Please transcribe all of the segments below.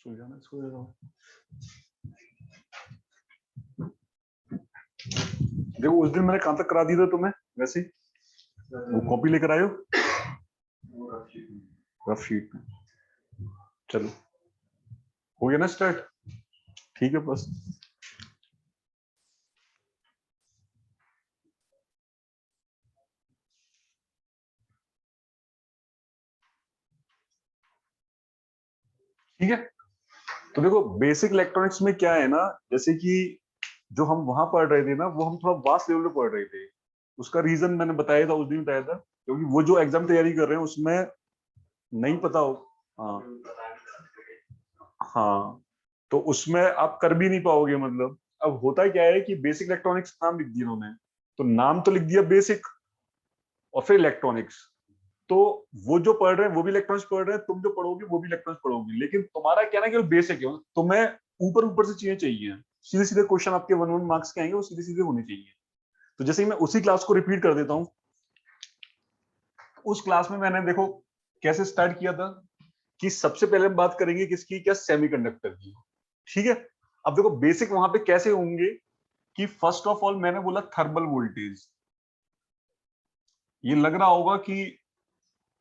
सो जाना, सो जाना। देखो उस दिन मैंने कहां तक करा दी था तुम्हें वैसे ही? वो कॉपी लेकर आयो रफ शीट में। चलो हो गया ना स्टार्ट? ठीक है बस। ठीक है, तो देखो बेसिक इलेक्ट्रॉनिक्स में क्या है ना, जैसे कि जो हम वहां पढ़ रहे थे ना, वो हम थोड़ा वास्ट लेवल पे पढ़ रहे थे। उसका रीजन मैंने बताया था, उस दिन बताया था, क्योंकि वो जो एग्जाम तैयारी कर रहे हैं उसमें नहीं पता हो। हाँ हाँ, तो उसमें आप कर भी नहीं पाओगे। मतलब अब होता क्या है कि बेसिक इलेक्ट्रॉनिक्स नाम लिख दिया उन्होंने, तो नाम तो लिख दिया बेसिक और फिर इलेक्ट्रॉनिक्स। तो वो जो पढ़ रहे हैं वो भी इलेक्ट्रॉनिक्स पढ़ रहे हैं, तुम जो पढ़ोगे वो भी इलेक्ट्रॉनिक्स पढ़ोगे, लेकिन तुम्हारा क्या ना कि बेसिक है, तुम्हें ऊपर ऊपर से चीजें चाहिए। सीधे सीधे क्वेश्चन आपके 1-1 मार्क्स के आएंगे, वो सीधे सीधे होने चाहिए। तो जैसे ही मैं उसी क्लास को रिपीट कर देता हूँ। उस क्लास में मैंने देखो कैसे स्टार्ट किया था कि सबसे पहले हम बात करेंगे किसकी, क्या, सेमीकंडक्टर की। ठीक है, अब देखो बेसिक वहां पे कैसे होंगे कि फर्स्ट ऑफ ऑल मैंने बोला थर्मल वोल्टेज। ये लग रहा होगा कि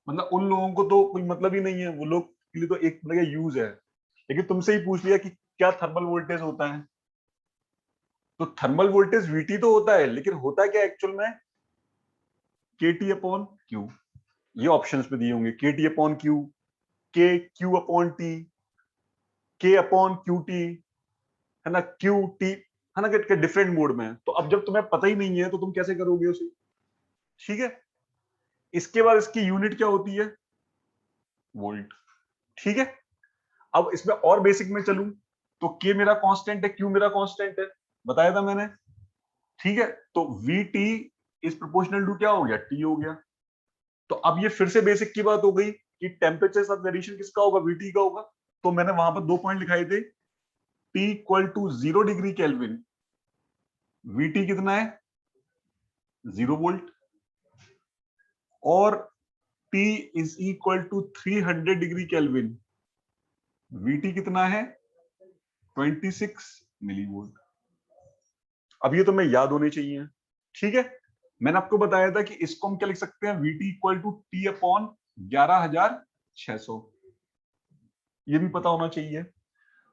मतलब उन लोगों को तो कोई मतलब ही नहीं है, वो लोग के लिए तो एक मतलब यूज है। लेकिन तुमसे ही पूछ लिया कि क्या थर्मल वोल्टेज होता है, तो थर्मल वोल्टेज वीटी तो होता है, लेकिन होता क्या एक्चुअल में, के टी अपॉन क्यू। ये ऑप्शंस में दिए होंगे, के टी अपॉन क्यू, के क्यू अपॉन टी, के अपॉन क्यू टी, है ना, क्यू टी, है ना, के डिफरेंट मोड में। तो अब जब तुम्हें पता ही नहीं है तो तुम कैसे करोगे उसे? ठीक है, इसके बाद इसकी यूनिट क्या होती है, वोल्ट। ठीक है, अब इसमें और बेसिक में चलूं तो के मेरा कांस्टेंट है, क्यू मेरा कांस्टेंट है, बताया था मैंने। ठीक है, तो V T is proportional to क्या हो गया, टी हो गया। तो अब ये फिर से बेसिक की बात हो गई कि टेम्परेचर साथ वेरिएशन किसका होगा, वीटी का होगा। तो मैंने वहां पर 2 पॉइंट लिखाए थे, T equal to 0 degree kelvin, VT कितना है, 0 वोल्ट। और T is equal to 300 degree kelvin, VT कितना है, 26 मिलीवोल्ट। अब ये तो मैं याद होने चाहिए। ठीक है, मैंने आपको बताया था कि इसको हम क्या लिख सकते हैं, VT equal to T upon 11,600, ये भी पता होना चाहिए।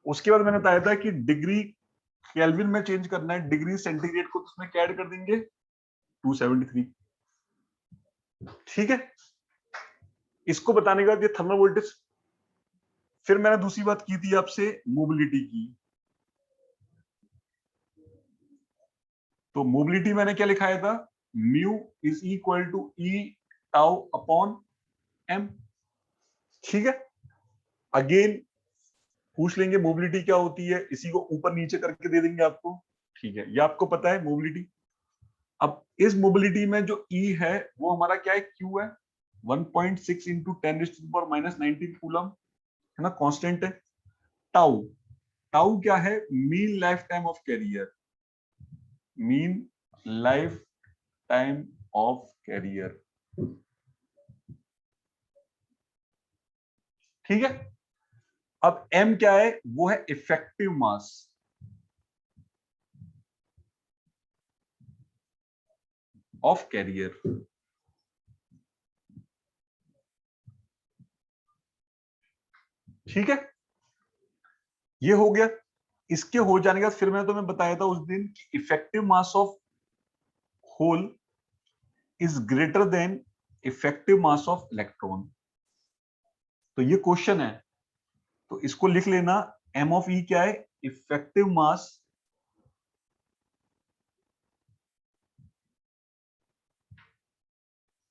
उसके बाद मैंने बताया था कि डिग्री केल्विन में चेंज करना है, डिग्री सेंटीग्रेड को उसमें क्या ऐड कर देंगे, 273। ठीक है, इसको बताने के बाद ये थर्मल वोल्टेज। फिर मैंने दूसरी बात की थी आपसे मोबिलिटी की। तो मोबिलिटी मैंने क्या लिखाया था, mu is equal to e tau upon m. ठीक है, अगेन पूछ लेंगे मोबिलिटी क्या होती है, इसी को ऊपर नीचे करके दे देंगे आपको। ठीक है, ये आपको पता है मोबिलिटी। अब इस मोबिलिटी में जो ई है वो हमारा क्या है, क्यू है, 1.6 इंटू 10⁻⁻19 कूलम, है ना, कांस्टेंट है। टाउ, टाउ क्या है, mean life time of carrier, mean life time of carrier. ठीक है, अब एम क्या है, वो है इफेक्टिव मास ऑफ कैरियर। ठीक है, ये हो गया। इसके हो जाने के बाद फिर मैंने तुम्हें बताया था उस दिन कि effective mass of hole is greater than effective mass of electron. तो ये क्वेश्चन है, तो इसको लिख लेना, एम ऑफ ई क्या है, इफेक्टिव मास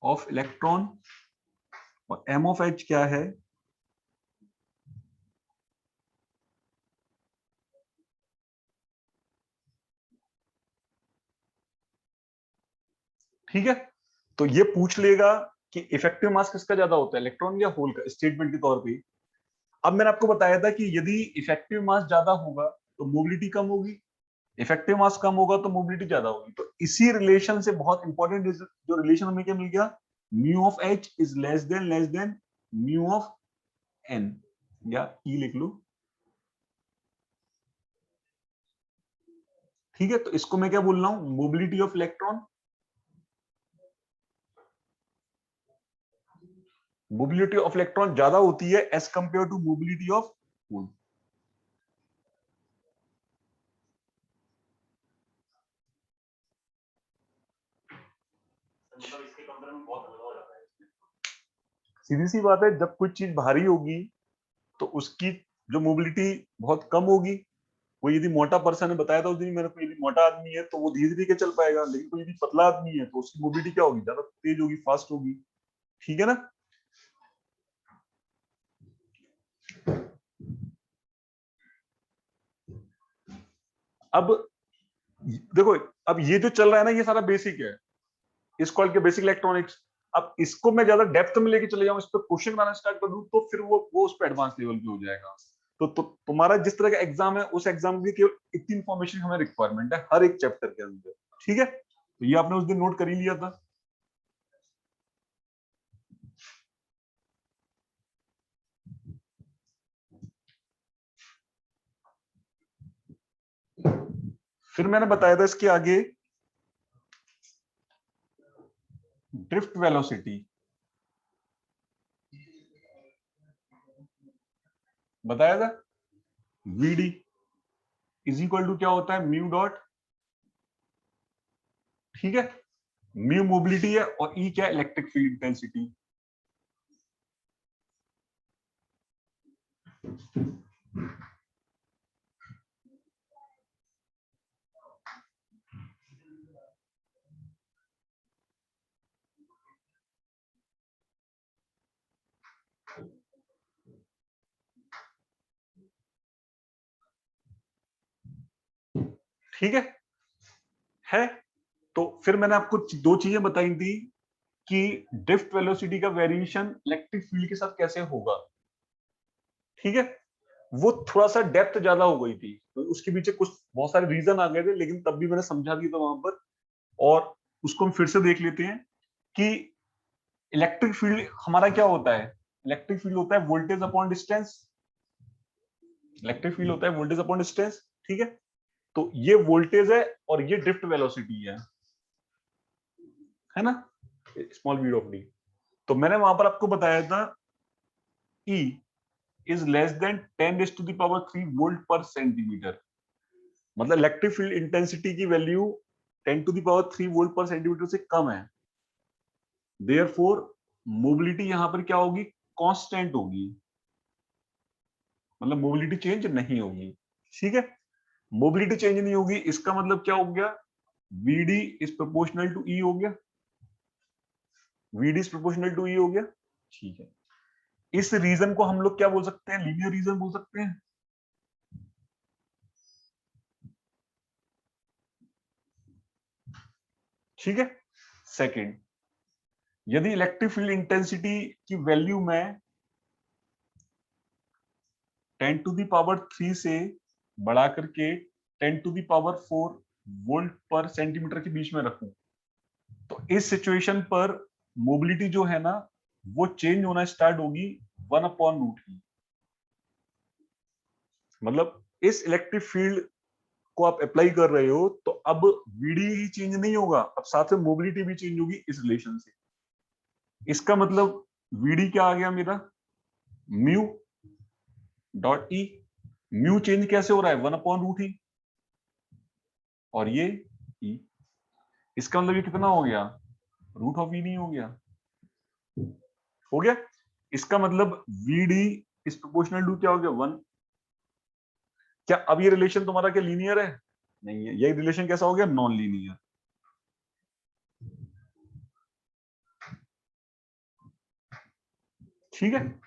ऑफ इलेक्ट्रॉन, और एम ऑफ एच क्या है, ठीक है। तो ये पूछ लेगा कि इफेक्टिव मास किसका ज्यादा होता है, इलेक्ट्रॉन या होल का, स्टेटमेंट के तौर पे। अब मैंने आपको बताया था कि यदि इफेक्टिव मास ज्यादा होगा तो मोबिलिटी कम होगी, इफेक्टिव मास कम होगा तो मोबिलिटी ज्यादा होगी। तो इसी रिलेशन से बहुत इंपॉर्टेंट जो रिलेशन हमें क्या मिल गया, mu of h is less than mu of n, या ई लिख लो। ठीक है, तो इसको मैं क्या बोल रहा हूं, mobility of electron. Mobility of electron ज्यादा होती है as compared to mobility of hole. सीधी सी बात है, जब कोई चीज भारी होगी तो उसकी जो मोबिलिटी बहुत कम होगी। कोई यदि मोटा पर्सन है, बताया था उस दिन मैंने, कोई यदि मोटा आदमी है तो वो धीरे धीरे के चल पाएगा, लेकिन कोई यदि पतला आदमी है तो उसकी मोबिलिटी क्या होगी, ज्यादा तेज होगी, फास्ट होगी। ठीक है ना। अब देखो, अब ये जो चल रहा है ना, ये सारा बेसिक है, इस कॉल के बेसिक इलेक्ट्रॉनिक्स। अब इसको मैं ज्यादा डेप्थ में लेके चले जाऊं, इस पर क्वेश्चन बनाना स्टार्ट कर दूं, तो फिर वो उस पर एडवांस लेवल पे हो जाएगा। तो तुम्हारा जिस तरह का एग्जाम है, उस एग्जाम की केवल इतनी इंफॉर्मेशन हमें रिक्वायरमेंट है हर एक चैप्टर के अंदर। ठीक है, तो ये आपने उस दिन नोट कर ही लिया था। फिर मैंने बताया था इसके आगे ड्रिफ्ट वेलोसिटी, बताया था। वीडी इज इक्वल टू क्या होता है, म्यू डॉट, ठीक है, म्यू मोबिलिटी है और ई क्या, इलेक्ट्रिक फील्ड इंटेंसिटी। ठीक है। तो फिर मैंने आपको दो चीजें बताई थी कि ड्रिफ्ट वेलोसिटी का वेरिएशन इलेक्ट्रिक फील्ड के साथ कैसे होगा। ठीक है, वो थोड़ा सा डेप्थ ज्यादा हो गई थी, तो उसके पीछे कुछ बहुत सारे रीजन आ गए थे, लेकिन तब भी मैंने समझा दिया था वहां पर। और उसको हम फिर से देख लेते हैं कि इलेक्ट्रिक फील्ड हमारा क्या होता है। इलेक्ट्रिक फील्ड होता है voltage upon distance. Electric field होता है वोल्टेज अपॉन डिस्टेंस। ठीक है, तो ये वोल्टेज है और ये ड्रिफ्ट वेलोसिटी है ना, स्मॉल वी ऑफ डी। तो मैंने वहां पर आपको बताया था E is less then 10⁻³ volt पर सेंटीमीटर। मतलब इलेक्ट्रिक फील्ड इंटेंसिटी की वैल्यू 10⁻³ वोल्ट पर सेंटीमीटर से कम है। देयरफॉर मोबिलिटी यहां पर क्या होगी, कांस्टेंट होगी, मतलब मोबिलिटी चेंज नहीं होगी। ठीक है, मोबिलिटी चेंज नहीं होगी, इसका मतलब क्या हो गया, वीडी इज प्रोपोर्शनल टू ई हो गया। वीडी इज प्रोपोर्शनल टू ई हो गया। ठीक है, इस रीजन को हम लोग क्या बोल सकते हैं, लीनियर रीजन बोल सकते हैं। ठीक है, सेकंड, यदि इलेक्ट्रिक फील्ड इंटेंसिटी की वैल्यू मैं 10⁻³ से बढ़ा करके 10⁴ वोल्ट पर सेंटीमीटर के बीच में रखूं, तो इस सिचुएशन पर मोबिलिटी जो है ना, वो चेंज होना स्टार्ट होगी 1/√E। मतलब इस इलेक्ट्रिक फील्ड को आप अप्लाई कर रहे हो, तो अब वीडी ही चेंज नहीं होगा, अब साथ में मोबिलिटी भी चेंज होगी इस रिलेशन से। इसका मतलब वीडी क्या आ गया मेरा, mu dot E. Mu change कैसे हो रहा है, 1/√E, और ये ई। इसका मतलब ये कितना हो गया, √E नहीं हो गया, हो गया। इसका मतलब वीडी इज प्रोपोर्शनल टू क्या हो गया, 1। क्या अब ये रिलेशन तुम्हारा क्या लीनियर है, नहीं है, ये रिलेशन कैसा हो गया, नॉन लीनियर। ठीक है,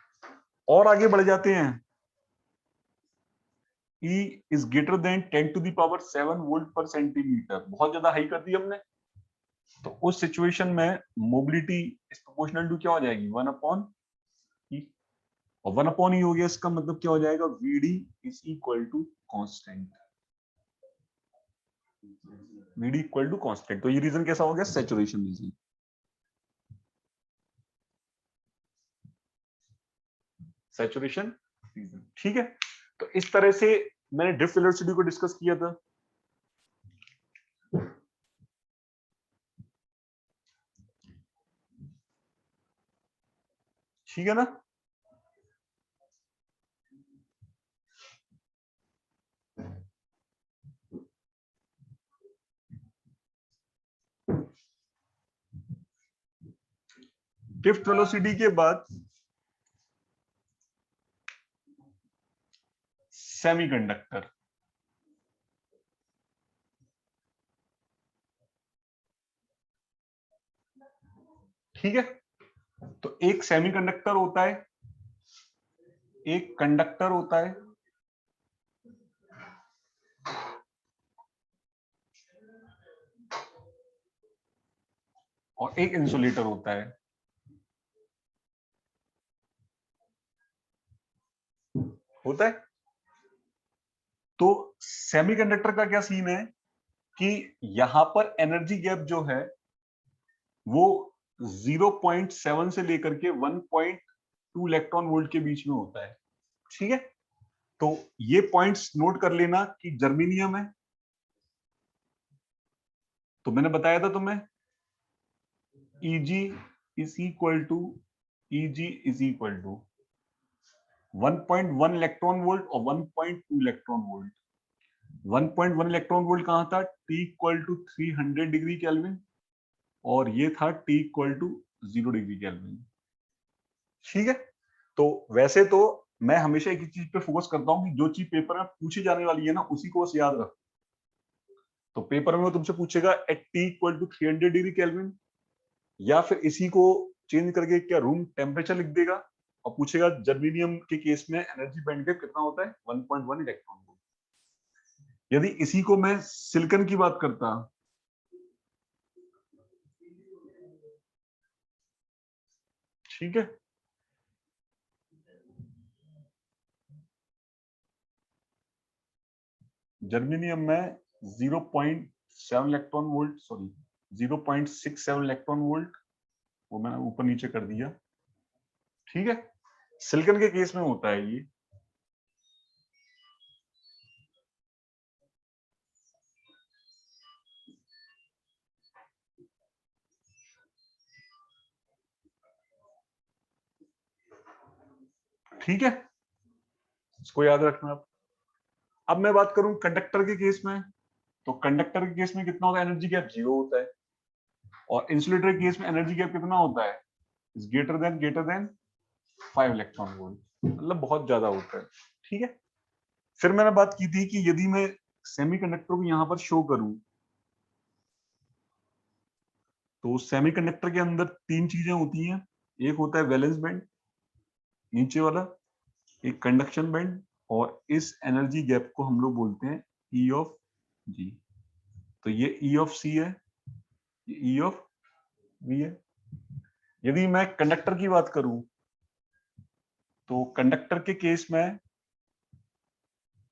और आगे बढ़ जाते हैं। E is greater then 10⁻⁷ volt पर सेंटीमीटर, बहुत ज्यादा हाई कर दी हमने। तो उस सिचुएशन में मोबिलिटी इज प्रोपोर्शनल टू क्या हो जाएगी, 1/E। और 1/E हो गया, इसका मतलब क्या हो जाएगा, VD is equal to constant. VD equal to constant, तो ये रीजन कैसा हो गया, सैचुरेशन रीजन। Saturation region. ठीक है, तो इस तरह से मैंने ड्रिफ्ट वेलोसिटी को डिस्कस किया था। ठीक है ना। फिफ्थ वेलोसिटी के बाद सेमीकंडक्टर। ठीक है, तो एक सेमीकंडक्टर होता है, एक कंडक्टर होता है, और एक इंसुलेटर होता है। होता है। तो सेमीकंडक्टर का क्या सीन है कि यहां पर एनर्जी गैप जो है वो 0.7 से लेकर के 1.2 इलेक्ट्रॉन वोल्ट के बीच में होता है। ठीक है, तो ये पॉइंट्स नोट कर लेना कि जर्मेनियम है, तो मैंने बताया था तुम्हें Eg is equal to Eg is equal to 1.1 electron volt और 1.2 इलेक्ट्रॉन वोल्ट। 1.1 इलेक्ट्रॉन वोल्ट कहां था, T equal to 300 degree kelvin, और ये था T equal to 0 degree kelvin. ठीक है, तो वैसे तो मैं हमेशा एक ही चीज पे फोकस करता हूं कि जो चीज पेपर में पूछी जाने वाली है ना उसी को बस याद रखो। तो पेपर में वो तुमसे पूछेगा at T equal to 300 degree kelvin, या फिर इसी को चेंज करके क्या रूम टेम्परेचर लिख देगा और पूछेगा जर्मेनियम के केस में एनर्जी बैंड गैप कितना होता है, 1.1 इलेक्ट्रॉन वोल्ट। यदि इसी को मैं सिलिकॉन की बात करता, ठीक है, जर्मेनियम में 0.7 electron volt, sorry 0.67 electron volt, वो मैंने ऊपर नीचे कर दिया। ठीक है, सिलिकॉन के केस में होता है ये ठीक है, इसको याद रखना आप। अब मैं बात करूं कंडक्टर के केस में, तो कंडक्टर के केस में कितना होता है, एनर्जी गैप 0 होता है, और इंसुलेटर के केस में एनर्जी गैप कितना होता है, is greater then 5 electron volt, मतलब बहुत ज्यादा होता है। ठीक है, फिर मैंने बात की थी कि यदि मैं सेमीकंडक्टर को यहां पर शो करूं, तो सेमीकंडक्टर के अंदर तीन चीजें होती हैं। एक होता है वैलेंस बैंड नीचे वाला, एक कंडक्शन बैंड, और इस एनर्जी गैप को हम लोग बोलते हैं ई ऑफ जी। तो ये ई ऑफ सी है, ये ई ऑफ वी है। यदि मैं कंडक्टर की बात करूं, तो कंडक्टर के केस में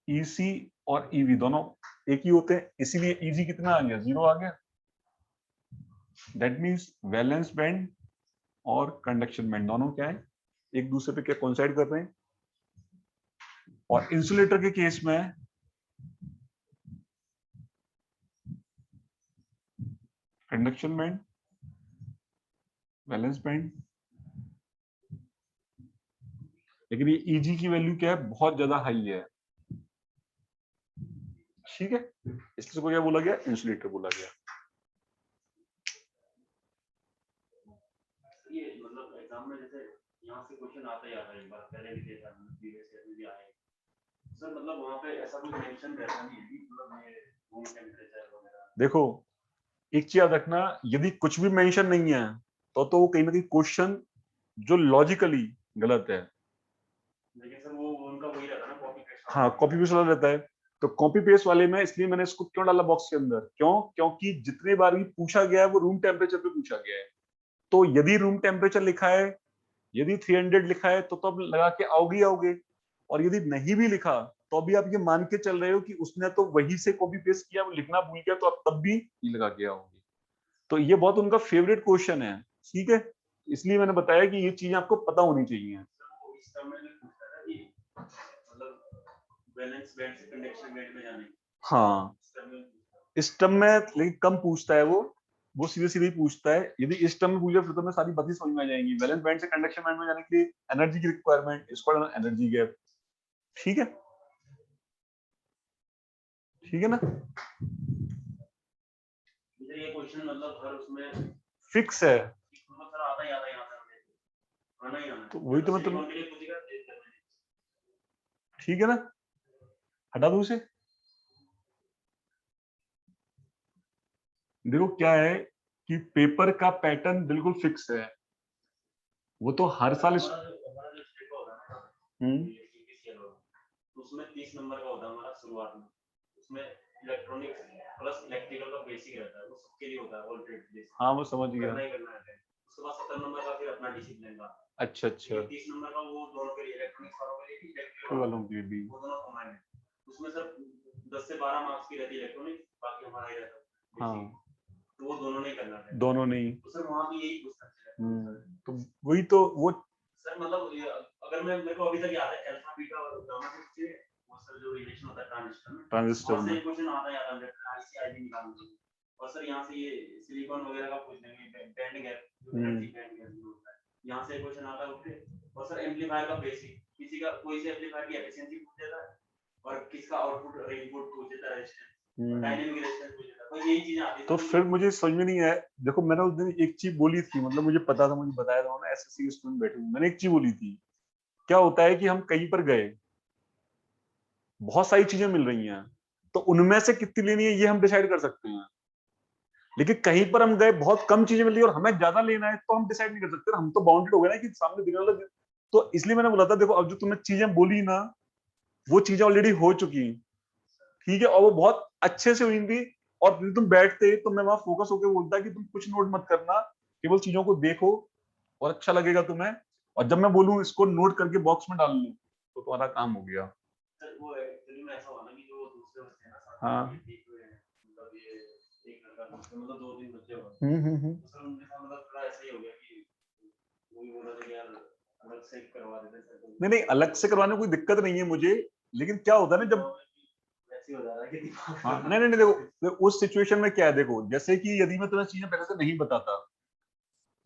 ईसी और ईवी दोनों एक ही होते हैं, इसीलिए ईजी कितना आ गया, 0 आ गया। दैट मींस वैलेंस बैंड और कंडक्शन बैंड दोनों क्या है, एक दूसरे पे क्या कोइंसाइड कर रहे हैं। और इंसुलेटर के केस में कंडक्शन बैंड, वैलेंस बैंड, लेकिन ये ईजी की वैल्यू क्या है, बहुत ज्यादा हाई है। ठीक है, इसलिए इसको क्या बोला गया, इंसुलेटर बोला गया। ये मतलब एग्जाम में जैसे यहाँ से क्वेश्चन आता ही आता है, एक बार पहले भी देखा था, प्रीवियस ईयर में भी आए सर, मतलब वहां पे ऐसा कोई मेंशन रहता नहीं है कि मतलब ये रूम टेम्परेचर वगैरह। देखो, एक चीज याद रखना, यदि कुछ भी मेंशन नहीं है तो वो कहीं ना कहीं क्वेश्चन जो लॉजिकली गलत है। लेकिन सर वो उनका वही रहता है ना, कॉपी पेस्ट। हाँ, कॉपी पेस्ट वाला रहता है। तो कॉपी पेस्ट वाले में इसलिए मैंने इसको क्यों डाला बॉक्स के अंदर, क्योंकि जितने बार भी पूछा गया है वो रूम टेम्परेचर पे पूछा गया है। तो यदि रूम टेम्परेचर लिखा है, यदि 300 लिखा है तो तब लगा के आओगे आओगे, और यदि नहीं भी लिखा तो अभी आप ये मान के चल रहे हो कि उसने तो वही से कॉपी पेस्ट किया, वो लिखना भूल गया, तो आप तब भी ये लगा के आओगे। तो ये बहुत उनका फेवरेट क्वेश्चन है। ठीक है, इसलिए मैंने बताया कि ये चीजें आपको पता होनी चाहिए। हाँ, इस टर्म में लेकिन कम पूछता है वो, वो सीधे सीधे पूछता है, यदि इस टर्म में पूछे फिर तो मैं सारी बातें समझ में आ जाएंगी। वैलेंस बैंड से कंडक्शन बैंड में जाने के लिए एनर्जी की रिक्वायरमेंट, इसको एनर्जी गैप। ठीक है, ठीक है ना। ये क्वेश्चन मतलब हर उसमें फिक्स है, सर आता ही आता आना ही आना। तो वही तो मतलब, ठीक है ना, हटा दो उसे। देखो क्या है कि पेपर का पैटर्न बिल्कुल फिक्स है, वो तो हर साल उसमें 30 नंबर का होता है हमारा शुरुआत में, उसमें इलेक्ट्रॉनिक्स प्लस इलेक्ट्रिकल का बेसिक रहता है, वो सबके लिए होता है ऑलरेडी। हाँ वो समझ गया। करना ही करना है। उसके बाद 70 नंबर का फिर अपना डिसिप्लिन का। अच्छा अच्छा। 30 नंबर का वो दोनों के लिए, इलेक्ट्रॉनिक्स वालों के लिए भी, इलेक्ट्रिकल वालों के लिए भी, वो दोनों कॉमन है। उसमें सर 10 से 12 मार्क्स की रहती है इलेक्ट्रॉनिक्स, बाकी हमारा ही रहता है। हाँ तो वो दोनों नहीं करना है, दोनों नहीं। तो सर वहां भी यही पूछना चाहिए। तो वही तो वो सर मतलब अगर मैं, मेरे को अभी तक याद है अल्फा बीटा और गामा से वो सर जो रिलेशन होता है ट्रांजिस्टर में, ट्रांजिस्टर में क्वेश्चन आता है यार आईसी आईबी निकालना। और सर यहाँ से ये सिलिकॉन वगैरह का पूछ लेंगे, band gap, energy band gap होता है, यहाँ से क्वेश्चन आता है उठे। और सर एम्पलीफायर का बेसिक, किसी का कोई से एम्पलीफायर की एफिशिएंसी पूछ देता है, और किसका आउटपुट और इनपुट पूछ देता है, रेजिस्टेंस, डायनेमिक रेजिस्टेंस पूछ देता है, तो यही चीजें आती है। तो फिर मुझे समझ में नहीं आया। देखो मैंने उस दिन एक चीज बोली थी, मतलब मुझे पता था, मुझे बताया था ना, एसएससी के स्टूडेंट बैठे हुए, मैंने एक चीज बोली थी, क्या होता है कि हम कहीं पर गए, बहुत सारी चीजें मिल रही हैं, तो उनमें से कितनी लेनी है ये हम डिसाइड कर सकते हैं। लेकिन कहीं पर हम गए, बहुत कम चीजें मिल रही है और हमें ज्यादा लेना है, तो हम डिसाइड नहीं कर सकते, हम तो बाउंडेड हो गए ना कि सामने दिखने वाला। तो इसलिए मैंने बोला था, देखो अब जो तुमने चीजें बोली ना, वो चीजें ऑलरेडी हो चुकी, ठीक है, और वो बहुत अच्छे से हुई थी। और फिर तुम बैठते तो मैं वहां फोकस होकर बोलता कि तुम कुछ नोट मत करना, केवल चीजों को देखो और अच्छा लगेगा तुम्हें, और जब मैं बोलूं इसको नोट करके बॉक्स में डाल लो, तो तुम्हारा काम हो गया। वो एक्चुअली में ऐसा हुआ ना कि जो दूसरे बच्चे हैं ना साथ हाँ में, मतलब ये एक लड़का मतलब 2-3 बच्चे हुए, तो सर उनके साथ मतलब थोड़ा ऐसा ही हो गया कि वो भी बोल रहे थे कि यार अलग से करवा देते सर। नहीं नहीं, अलग से करवाने कोई दिक्कत नहीं है मुझे, लेकिन क्या होता है ना जब ऐसे हो जा रहा है कि हाँ नहीं नहीं नहीं, देखो उस सिचुएशन में क्या है, देखो जैसे कि यदि मैं तुम्हें चीजें पहले से नहीं बताता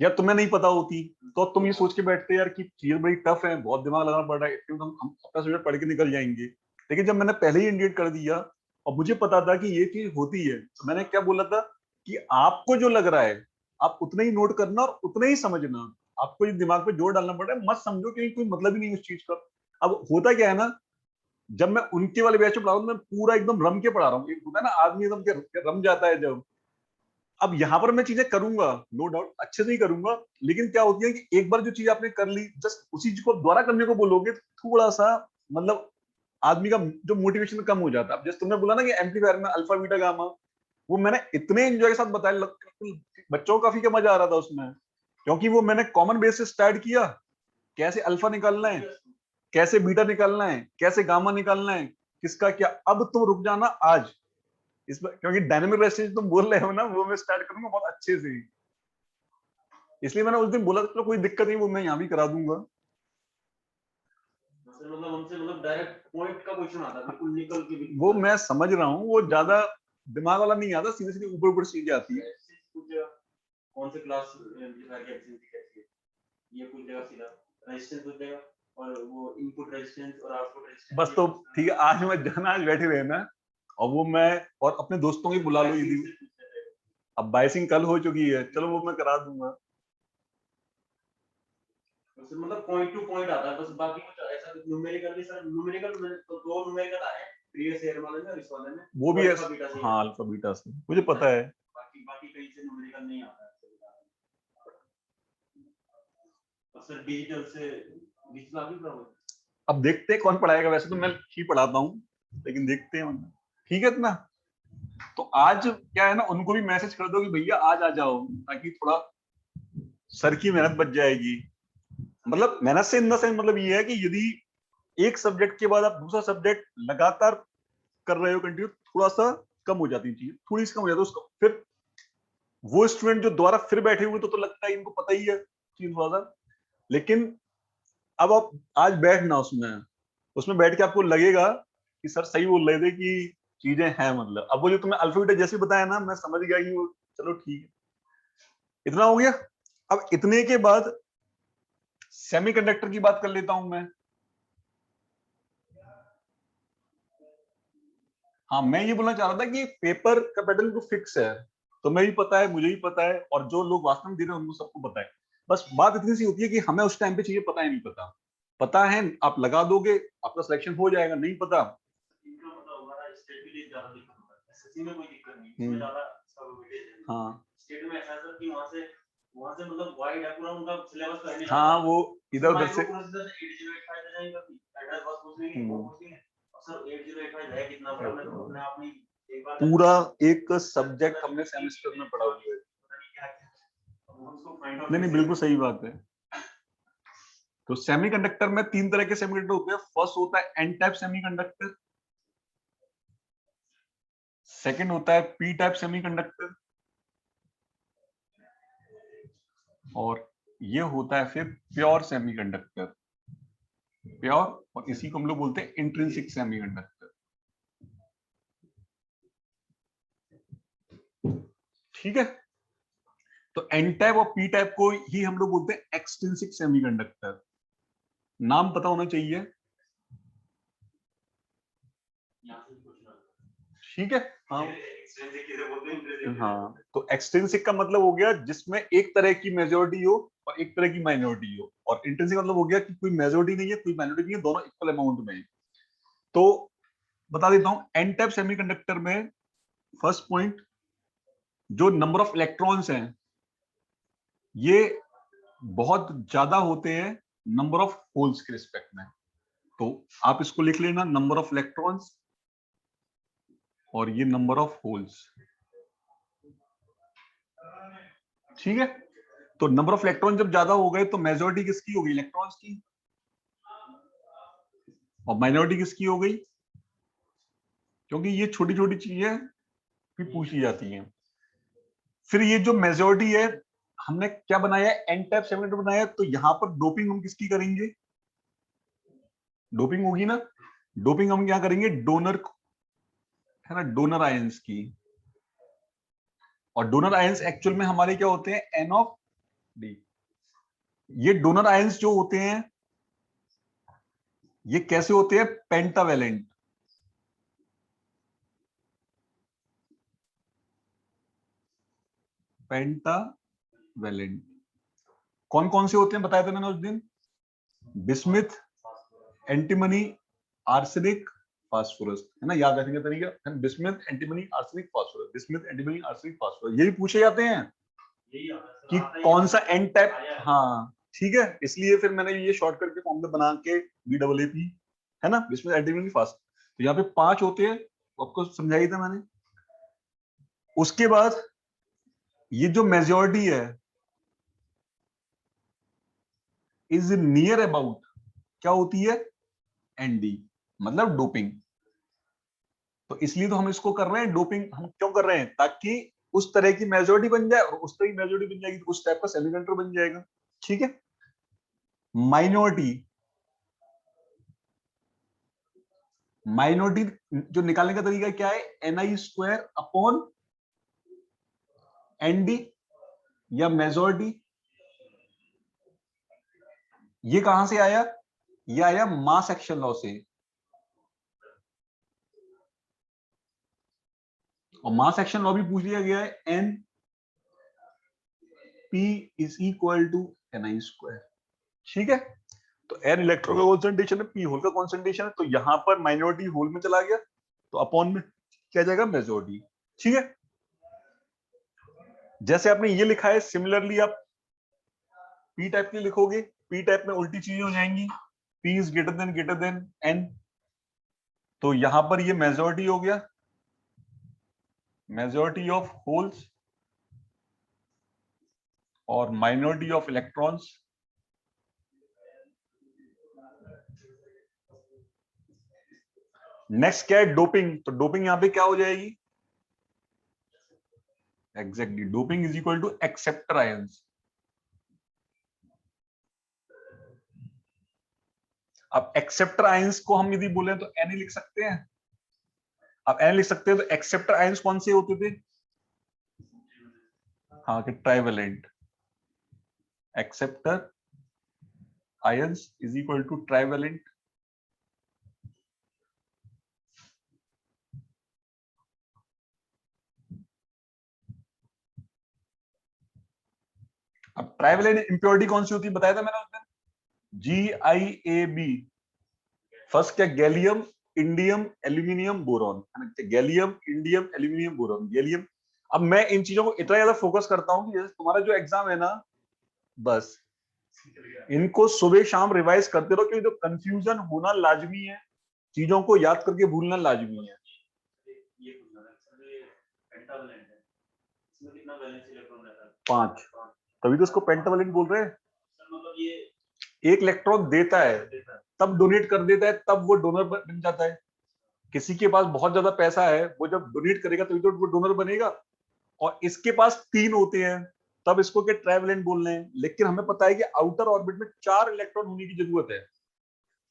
या तुम्हें नहीं पता होती, तो तुम ये सोच के बैठते यार कि चीज बड़ी टफ है, बहुत दिमाग लगाना पड़ रहा है, इतने हम अपना सब्जेक्ट पढ़ के निकल जाएंगे। लेकिन जब मैंने पहले ही इंडिकेट कर दिया और मुझे पता था कि ये चीज होती है, तो मैंने क्या बोला था कि आपको जो लग रहा है आप उतना ही नोट करना और उतना ही समझना, आपको ये दिमाग पे जोर डालना पड़ रहा है मत समझो कि कोई मतलब ही नहीं उस चीज का। अब होता क्या है ना, जब मैं उनके वाले बैच में पढ़ा रहा हूँ, मैं पूरा एकदम रम के पढ़ा रहा हूँ, एक होता है ना आदमी एकदम रम जाता है जब। अब यहाँ पर मैं चीजें करूंगा, नो डाउट अच्छे से ही करूंगा, लेकिन क्या होती है कि एक बार जो चीज आपने कर ली, जस्ट उसी चीज को दोबारा करने को बोलोगे, थोड़ा सा मतलब आदमी का जो मोटिवेशन कम हो जाता है। अब जैसे तुमने बोला ना कि एम्पलीफायर में अल्फा बीटा गामा, वो मैंने इतने एंजॉय के साथ बताया, बच्चों को काफी क्या मजा आ रहा था उसमें, क्योंकि वो मैंने कॉमन बेस से स्टार्ट किया, कैसे अल्फा निकालना है, कैसे बीटा निकालना है, कैसे गामा निकालना है, किसका क्या। अब तुम रुक जाना आज इसमें, क्योंकि डायनेमिक रेजिस्टेंस तुम बोल रहे हो ना, वो मैं स्टार्ट करूंगा बहुत अच्छे से। इसलिए मैंने उस दिन बोला था कोई दिक्कत नहीं, वो मैं यहाँ भी करा दूंगा। मतलब उनसे मतलब डायरेक्ट पॉइंट का क्वेश्चन आता है, बिल्कुल निकल के बिल्कुल। वो मैं समझ रहा हूँ, वो ज्यादा दिमाग वाला नहीं आता, सीधे सीधे ऊपर ऊपर चीजें आती है। कौन से क्लास एम्पलीफायर की एफिशिएंसी कैसी है, ये पूछ देगा सीधा, रेजिस्टेंस पूछ देगा, और वो इनपुट रेजिस्टेंस और आउटपुट रेजिस्टेंस। बस तो ठीक है, आज मत जाना, आज बैठे रहना, और वो मैं और अपने दोस्तों की बुला लो यदि। अब बाइसिंग कल हो चुकी है, चलो वो मैं करा दूंगा। मतलब पॉइंट टू पॉइंट आता है बस, बाकी कुछ ऐसा न्यूमेरिकल नहीं सर। न्यूमेरिकल में तो 2 न्यूमेरिकल आए प्रीवियस ईयर वाले में और इस वाले में, वो भी है, हाँ अल्फा बीटा से मुझे पता है, बाकी कहीं से न्यूमेरिकल नहीं आता है सर। डिजिटल से डिजिटल आप ही पढ़ाओगे? अब देखते हैं कौन पढ़ाएगा, वैसे तो मैं ही पढ़ाता हूँ, लेकिन देखते हैं। ठीक है इतना, तो आज क्या है ना, उनको भी मैसेज कर दो कि भैया आज आ जाओ, ताकि थोड़ा सर की मेहनत बच जाएगी। मतलब मेहनत से इन द सेंस मतलब ये है कि यदि एक सब्जेक्ट के बाद आप दूसरा सब्जेक्ट लगातार कर रहे हो कंटिन्यू, थोड़ा सा कम हो जाती है चीज, थोड़ी सी कम हो जाती है उसको, फिर वो स्टूडेंट जो दोबारा फिर बैठे हुए तो लगता है इनको पता ही है चीज थोड़ा सा। लेकिन अब आप आज बैठना उसमें, उसमें बैठ के आपको लगेगा कि सर सही बोल रहे थे कि चीजें हैं, मतलब अब वो जो तुमने अल्फाबेट जैसे बताया ना, मैं समझ गया कि वो चलो ठीक है। इतना हो गया। अब इतने के बाद सेमीकंडक्टर की बात कर लेता हूं मैं। हाँ, मैं ये बोलना चाह रहा था कि पेपर का पैटर्न तो फिक्स है, तो मैं भी पता है, मुझे भी पता है, और जो लोग वास्तव में दे रहे हैं उनको सबको पता है। बस बात इतनी सी होती है कि हमें उस टाइम पे चाहिए पता है नहीं पता। पता है आप लगा दोगे, आपका सिलेक्शन हो जाएगा, नहीं पता। इनका मतलब हमारा स्टेट के लिए ज्यादा दिक्कत होता है, एसएससी में कोई दिक्कत नहीं, इसमें ज्यादा इसका वेटेज है। हाँ स्टेट में ऐसा है कि वहां से मतलब वाइड है पूरा, उनका सिलेबस करने जाता हाँ, है। वो इधर उधर से प्रोसेसर 8085 दे जाएगा, एड्रेस बस पूछेंगे, वो पूछेंगे, और सर 8085 है कितना बड़ा, मैं तो अपने आप में एक बार पूरा एक सब्जेक्ट हमने सेमेस्टर में पढ़ा हुआ है। पता नहीं क्या क्या, अब उसको फाइंड आउट नहीं, बिल्कुल सही बात है। तो सेमीकंडक्टर में तीन तरह के सेमीकंडक्टर होते हैं। फर्स्ट होता है एन टाइप सेमीकंडक्टर, सेकंड होता है पी टाइप सेमीकंडक्टर, और ये होता है फिर प्योर सेमीकंडक्टर। प्योर, और इसी को हम लोग बोलते हैं इंट्रिंसिक सेमीकंडक्टर। ठीक है। तो एन टाइप और पी टाइप को ही हम लोग बोलते हैं एक्सट्रिंसिक सेमीकंडक्टर। नाम पता होना चाहिए। ठीक है। हाँ हाँ, तो एक्सट्रिंसिक का मतलब हो गया जिसमें एक तरह की मेजोरिटी हो और एक तरह की माइनॉरिटी हो, और इंट्रिंसिक मतलब हो गया कि कोई मेजोरिटी नहीं है कोई माइनॉरिटी नहीं है, दोनों इक्वल अमाउंट में है। तो बता देता हूं, एन टाइप सेमीकंडक्टर में फर्स्ट पॉइंट, जो नंबर ऑफ इलेक्ट्रॉन्स हैं ये बहुत ज्यादा होते हैं नंबर ऑफ होल्स के रिस्पेक्ट में। तो आप इसको लिख लेना, नंबर ऑफ इलेक्ट्रॉन्स और ये नंबर ऑफ होल्स। ठीक है। तो नंबर ऑफ इलेक्ट्रॉन जब ज्यादा हो गए तो मेजॉरिटी किसकी होगी? इलेक्ट्रॉन्स की, और माइनॉरिटी किसकी हो गई? क्योंकि ये छोटी छोटी चीजें भी पूछी जाती हैं। फिर ये जो मेजॉरिटी है, हमने क्या बनाया है? एन टाइप सेमीकंडक्टर बनाया है, तो यहां पर डोपिंग हम किसकी करेंगे? डोपिंग होगी ना। डोपिंग हम क्या करेंगे? डोनर, है ना, डोनर आयंस की। और डोनर आयंस एक्चुअल में हमारे क्या होते हैं? N of D. ये डोनर आयंस जो होते हैं ये कैसे होते हैं? पेंटावेलेंट। पेंटावेलेंट कौन कौन से होते हैं बताया था मैंने उस दिन? बिस्मिथ, एंटीमनी, आर्सेनिक, फास्फोरस, है ना, याद रखने का तरीका। Bismuth, antimony, arsenic, phosphorus, bismuth, antimony, arsenic, phosphorus, यही पूछे जाते हैं कि कौन सा एन टाइप। हाँ ठीक है, इसलिए फिर मैंने ये शॉर्टकट के फॉर्म में बना के BAAP, है ना, बिस्मिथ, एंटीमनी, फास्फोरस। तो यहाँ पे 5 होते हैं, आपको समझाई था मैंने। उसके बाद ये जो मेजॉरिटी है इज नियर अबाउट, क्या होती है? एनडी, मतलब डोपिंग। तो इसलिए तो हम इसको कर रहे हैं डोपिंग। हम क्यों कर रहे हैं? ताकि उस तरह की मेजोरिटी बन जाए, और उस तरह की मेजोरिटी बन जाएगी तो उस टाइप का सेमीकंडक्टर बन जाएगा। ठीक है। माइनॉरिटी, माइनॉरिटी जो निकालने का तरीका क्या है? Ni² अपॉन एनडी, या मेजोरिटी। ये कहां से आया? ये आया मास एक्शन लॉ से। और मास एक्शन लॉ भी पूछ लिया गया है, n p is equal to Ni²। ठीक है। तो एन इलेक्ट्रॉन का कॉन्सेंट्रेशन है, पी होल का कॉन्सेंट्रेशन है, तो यहां पर माइनॉरिटी होल में चला गया, तो अपॉन में क्या जाएगा? मेजॉरिटी। ठीक है। जैसे आपने ये लिखा है, सिमिलरली आप पी टाइप के लिखोगे, पी टाइप में उल्टी चीजें हो जाएंगी। P is greater than n, तो यहां पर ये मेजॉरिटी हो गया, मेजॉरिटी ऑफ होल्स और माइनॉरिटी ऑफ इलेक्ट्रॉन्स। नेक्स्ट क्या है? डोपिंग। तो डोपिंग यहां पे क्या हो जाएगी? Exactly, doping is equal to acceptor ions. अब एक्सेप्टर आयंस को हम यदि बोले तो एन ही लिख सकते हैं। अब एन लिख सकते हैं, तो एक्सेप्टर आयंस कौन से होते थे? हाँ, कि trivalent. Acceptor ions is equal to trivalent अब ट्राइवेलेंट इंप्योरिटी कौन सी होती है बताया था मैंने उस दिन GiAb फर्स्ट क्या gallium indium aluminium boron gallium indium aluminium boron gallium अब मैं इन चीजों को इतना ज्यादा फोकस करता हूं कि जैसे तुम्हारा जो एग्जाम है ना बस इनको सुबह शाम रिवाइज करते रहो क्योंकि तो कंफ्यूजन होना लाजमी है चीजों को याद करके भूलना लाजमी है ये पूछना था सर ये पेंटावलेंट है इसमें कितना वैलेंस इलेक्ट्रॉन रहता है 5 तभी तो उसको पेंटावलेंट बोल रहे हैं सर मतलब ये एक इलेक्ट्रॉन देता है तब डोनेट कर देता है तब वो डोनर बन जाता है किसी के पास बहुत ज्यादा पैसा है वो जब डोनेट करेगा तभी तो वो डोनर बनेगा और इसके पास 3 होते हैं तब इसको क्या ट्राइवेलेंट बोल रहे हैं लेकिन हमें पता है कि आउटर ऑर्बिट में 4 इलेक्ट्रॉन होने की जरूरत है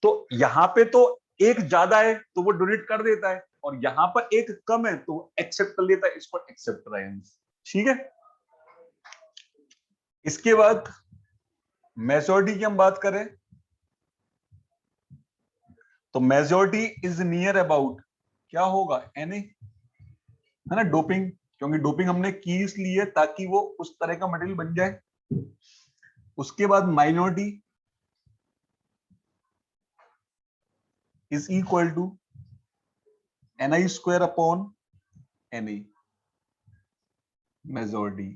तो यहां पे तो एक ज्यादा है तो वो डोनेट कर देता है और यहां पर एक कम है तो एक्सेप्ट कर लेता है इसको एक्सेप्टर आयंस ठीक है इसके बाद मेजॉरिटी की हम बात करें तो मेजॉरिटी इज नियर अबाउट क्या होगा Na है ना डोपिंग क्योंकि डोपिंग हमने की इसलिए ताकि वो उस तरह का मटेरियल बन जाए उसके बाद minority is equal to Ni square upon Na majority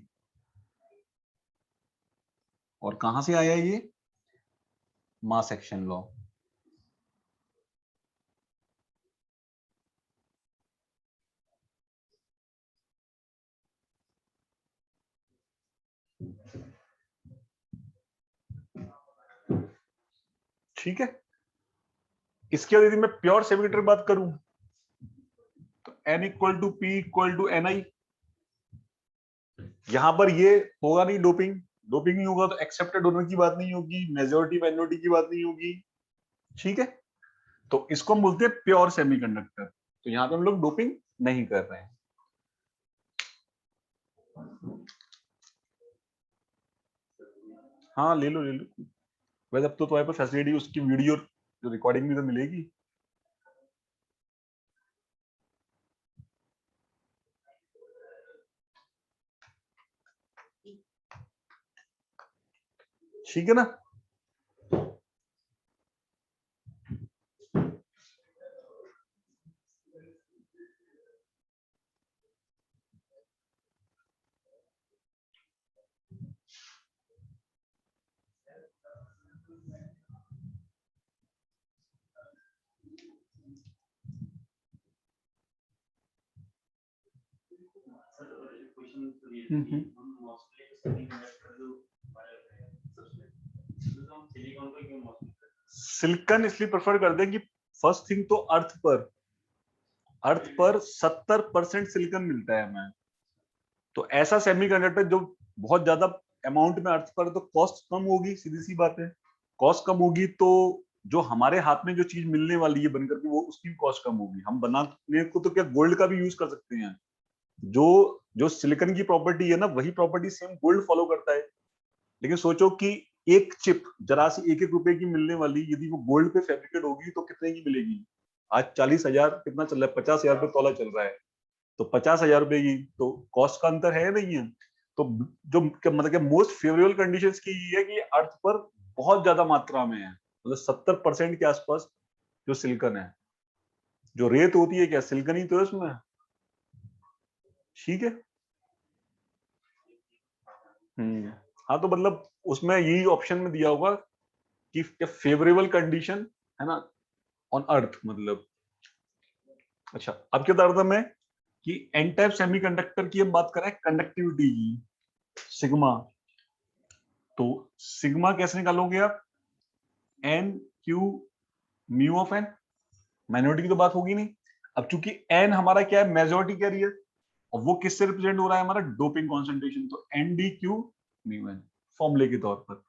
और कहां से आया ये मास एक्शन लॉ ठीक है इसके बाद यदि मैं प्योर सेमीकंडक्टर बात करूं तो N equal to P equal to Ni यहां पर ये होगा नहीं डोपिंग डोपिंग नहीं होगा तो एक्सेप्टेड डोनर की बात नहीं होगी मेजॉरिटी माइनॉरिटी की बात नहीं होगी ठीक है तो इसको हम बोलते हैं प्योर सेमीकंडक्टर तो यहां पे हम लोग डोपिंग नहीं कर रहे हैं हाँ ले लो वैसे अब तो तुम्हारे पास फैसिलिटी उसकी वीडियो जो रिकॉर्डिंग भी तो मिलेगी ठीक है ना सर क्वेश्चन तो ये है कि हम मोस्टली सेमीकंडक्टर जो हमारे होते हैं सबसे तो हम सिलिकॉन को क्यों मोस्टली सिलिकॉन इसलिए प्रेफर करते हैं कि फर्स्ट थिंग तो अर्थ पर 70% सिलिकॉन मिलता है हमें तो ऐसा सेमीकंडक्टर जो बहुत ज्यादा अमाउंट में अर्थ पर तो कॉस्ट कम होगी सीधी सी बात है कॉस्ट कम होगी तो जो हमारे हाथ में जो चीज मिलने वाली है बनकर के वो उसकी भी कॉस्ट कम होगी हम बनाने को तो क्या गोल्ड का भी यूज कर सकते हैं जो जो सिलिकॉन की प्रॉपर्टी है ना वही प्रॉपर्टी सेम गोल्ड फॉलो करता है लेकिन सोचो कि एक चिप जरा सी 1-1 रुपए की मिलने वाली यदि वो गोल्ड पे फैब्रिकेट होगी तो कितने की मिलेगी आज 40,000 कितना चल रहा है 50,000 रुपए तोला चल रहा है तो 50,000 रुपए की तो कॉस्ट का अंतर है नहीं है तो जो मतलब कि मोस्ट फेवरेबल कंडीशंस की ये है कि अर्थ पर बहुत ज्यादा मात्रा में है मतलब 70% के आसपास जो सिलिकॉन है जो रेत होती है क्या सिलिकॉन ही तो है उसमें ठीक है हाँ तो मतलब उसमें यही ऑप्शन में दिया होगा कि फेवरेबल कंडीशन है ना ऑन अर्थ मतलब अच्छा अब क्या बता रहा था मैं कि एन टाइप सेमीकंडक्टर की हम बात कर रहे हैं कंडक्टिविटी की सिग्मा तो सिग्मा कैसे निकालोगे आप n q mu of n minority की तो बात होगी नहीं अब चूंकि एन हमारा क्या है मेजॉरिटी कह रही है और वो किससे रिप्रेजेंट हो रहा है हमारा डोपिंग कॉन्सेंट्रेशन तो n d q mu n फॉर्मूले के तौर पर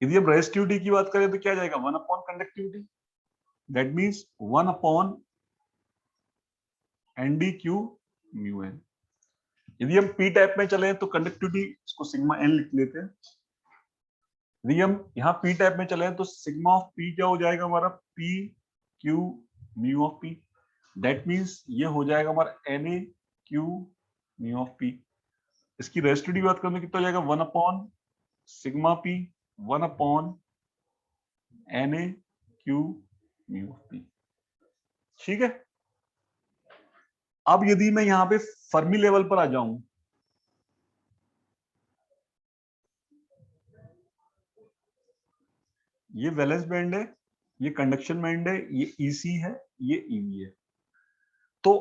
यदि हम रेजिस्टिविटी की बात करें तो क्या जाएगा 1 upon conductivity that means 1 upon n d q mu n यदि हम पी टाइप में चले तो कंडक्टिविटी इसको सिग्मा एन लिख लेते हैं यदि हम यहाँ पी टाइप में चले तो सिग्मा ऑफ पी क्या हो जाएगा हमारा, p q mu of p. That means ये हो जाएगा हमारा n a q mu of p. इसकी रेसिड्यू बात करने कितना हो जाएगा, 1 upon sigma p 1 upon n a q mu of p. ठीक है। अब यदि मैं यहां पे फर्मी लेवल पर आ जाऊं, ये वैलेंस बैंड है, ये कंडक्शन बैंड है, ये ईसी है, ये ईवी है। तो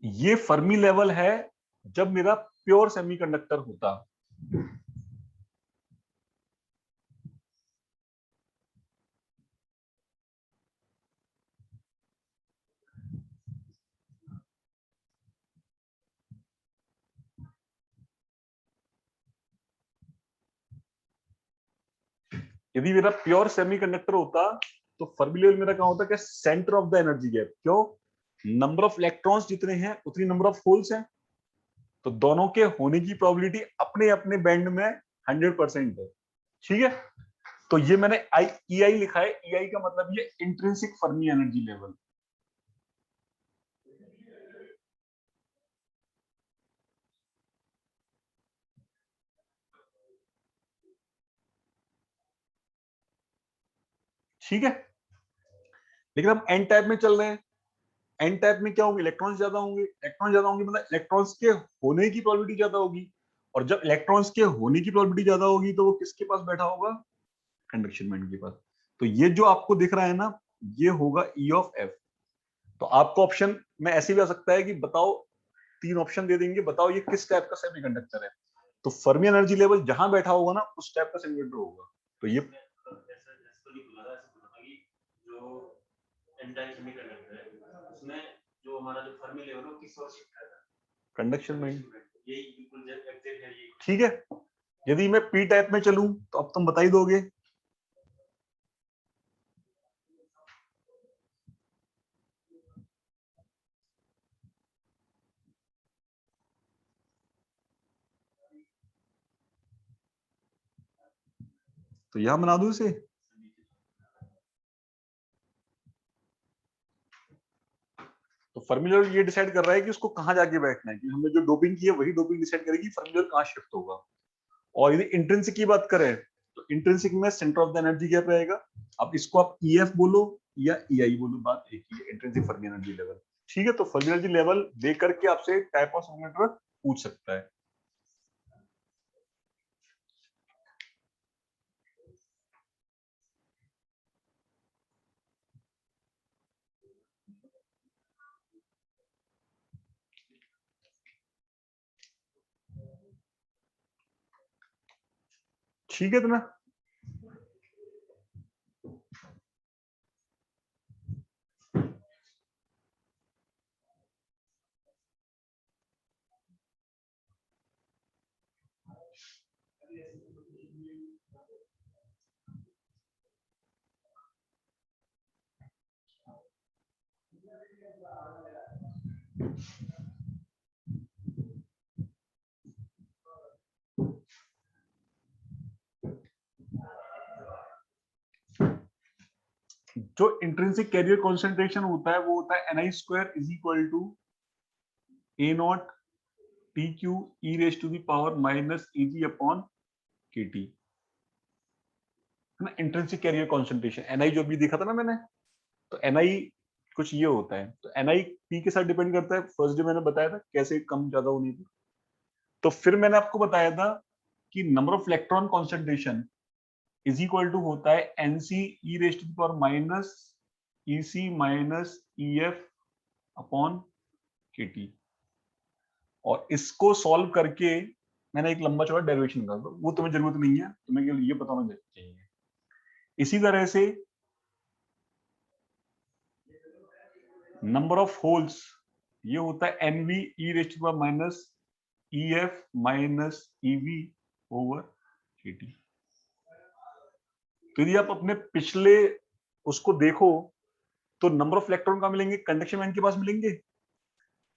ये फर्मी लेवल है जब मेरा प्योर सेमीकंडक्टर होता। यदि मेरा प्योर सेमीकंडक्टर होता तो फर्मी लेवल मेरा कहां होता, क्या centre of the energy gap. क्यों, नंबर ऑफ इलेक्ट्रॉन्स जितने हैं उतनी नंबर ऑफ होल्स हैं, तो दोनों के होने की प्रोबेबिलिटी अपने अपने बैंड में 100% है। ठीक है। तो ये मैंने ई आई लिखा है, ई आई का मतलब ये इंट्रिंसिक फर्मी एनर्जी लेवल। ठीक है। लेकिन हम एन टाइप में चल रहे हैं, एन टाइप में क्या होंगे, इलेक्ट्रॉन्स ज्यादा होंगे, इलेक्ट्रॉन ज्यादा होंगे मतलब इलेक्ट्रॉन्स के होने की प्रोबेबिलिटी ज्यादा होगी, और जब इलेक्ट्रॉन्स के होने की प्रोबेबिलिटी ज्यादा होगी तो वो किसके पास बैठा होगा, कंडक्शन बैंड के पास। तो ये जो आपको दिख रहा है ना, ये होगा ई ऑफ एफ। तो आपको ऑप्शन में ऐसे भी आ सकता है कि बताओ, 3 ऑप्शन दे देंगे, बताओ ये किस टाइप का सेमीकंडक्टर है। तो फर्मी एनर्जी लेवल जहां बैठा होगा ना उस टाइप का सेमीकंडक्टर होगा। तो ये जो एन टाइप सेमीकंडक्टर है उसमें जो हमारा जो फर्मी लेवल है किस ओर शिफ्ट रहता है, कंडक्शन बैंड। यही बिल्कुल एग्जैक्ट है ये। ठीक है। यदि मैं पी टाइप में चलूं तो अब तुम बता ही दोगे। तो यहां बना दूं इसे, तो फर्मी लेवल ये डिसाइड कर रहा है कि उसको कहां जाके बैठना है, कि हमने जो डोपिंग की है वही डोपिंग डिसाइड करेगी फर्मी लेवल कहां शिफ्ट होगा। और यदि इंट्रिंसिक की बात करें तो इंट्रिंसिक में centre of the energy gap रहेगा। अब इसको आप ई एफ बोलो या ई आई बोलो, बात एक ही है, इंट्रिंसिक फर्मी एनर्जी लेवल। ठीक है। तो फर्मी एनर्जी लेवल दे करके आपसे टाइप ऑफ सेमीकंडक्टर पूछ सकता है। ठीक है। तो ना जो इंट्रिंसिक कैरियर कॉन्सेंट्रेशन होता है वो होता है ni² is equal to a naught t q e raise to the power minus e g upon k t. ना इंट्रिंसिक कैरियर कॉन्सेंट्रेशन ni जो भी देखा था ना मैंने, तो ni कुछ ये होता है। तो ni p के साथ डिपेंड करता है, फर्स्ट डे मैंने बताया था कैसे कम ज्यादा होने की। तो फिर मैंने आपको बताया था कि number of electron concentration is equal to होता है n c e raise to the power minus e c minus e f upon k t. और इसको सॉल्व करके मैंने एक लंबा चौड़ा डेरिवेशन निकाला, वो तुम्हें जरूरत नहीं है, तुम्हें केवल ये पता होना चाहिए। इसी तरह से नंबर ऑफ होल्स ये होता है n v e raise to the power minus e f minus e v over k t. तो यदि आप अपने पिछले उसको देखो तो नंबर ऑफ इलेक्ट्रॉन कहां मिलेंगे, कंडक्शन बैंड के पास मिलेंगे।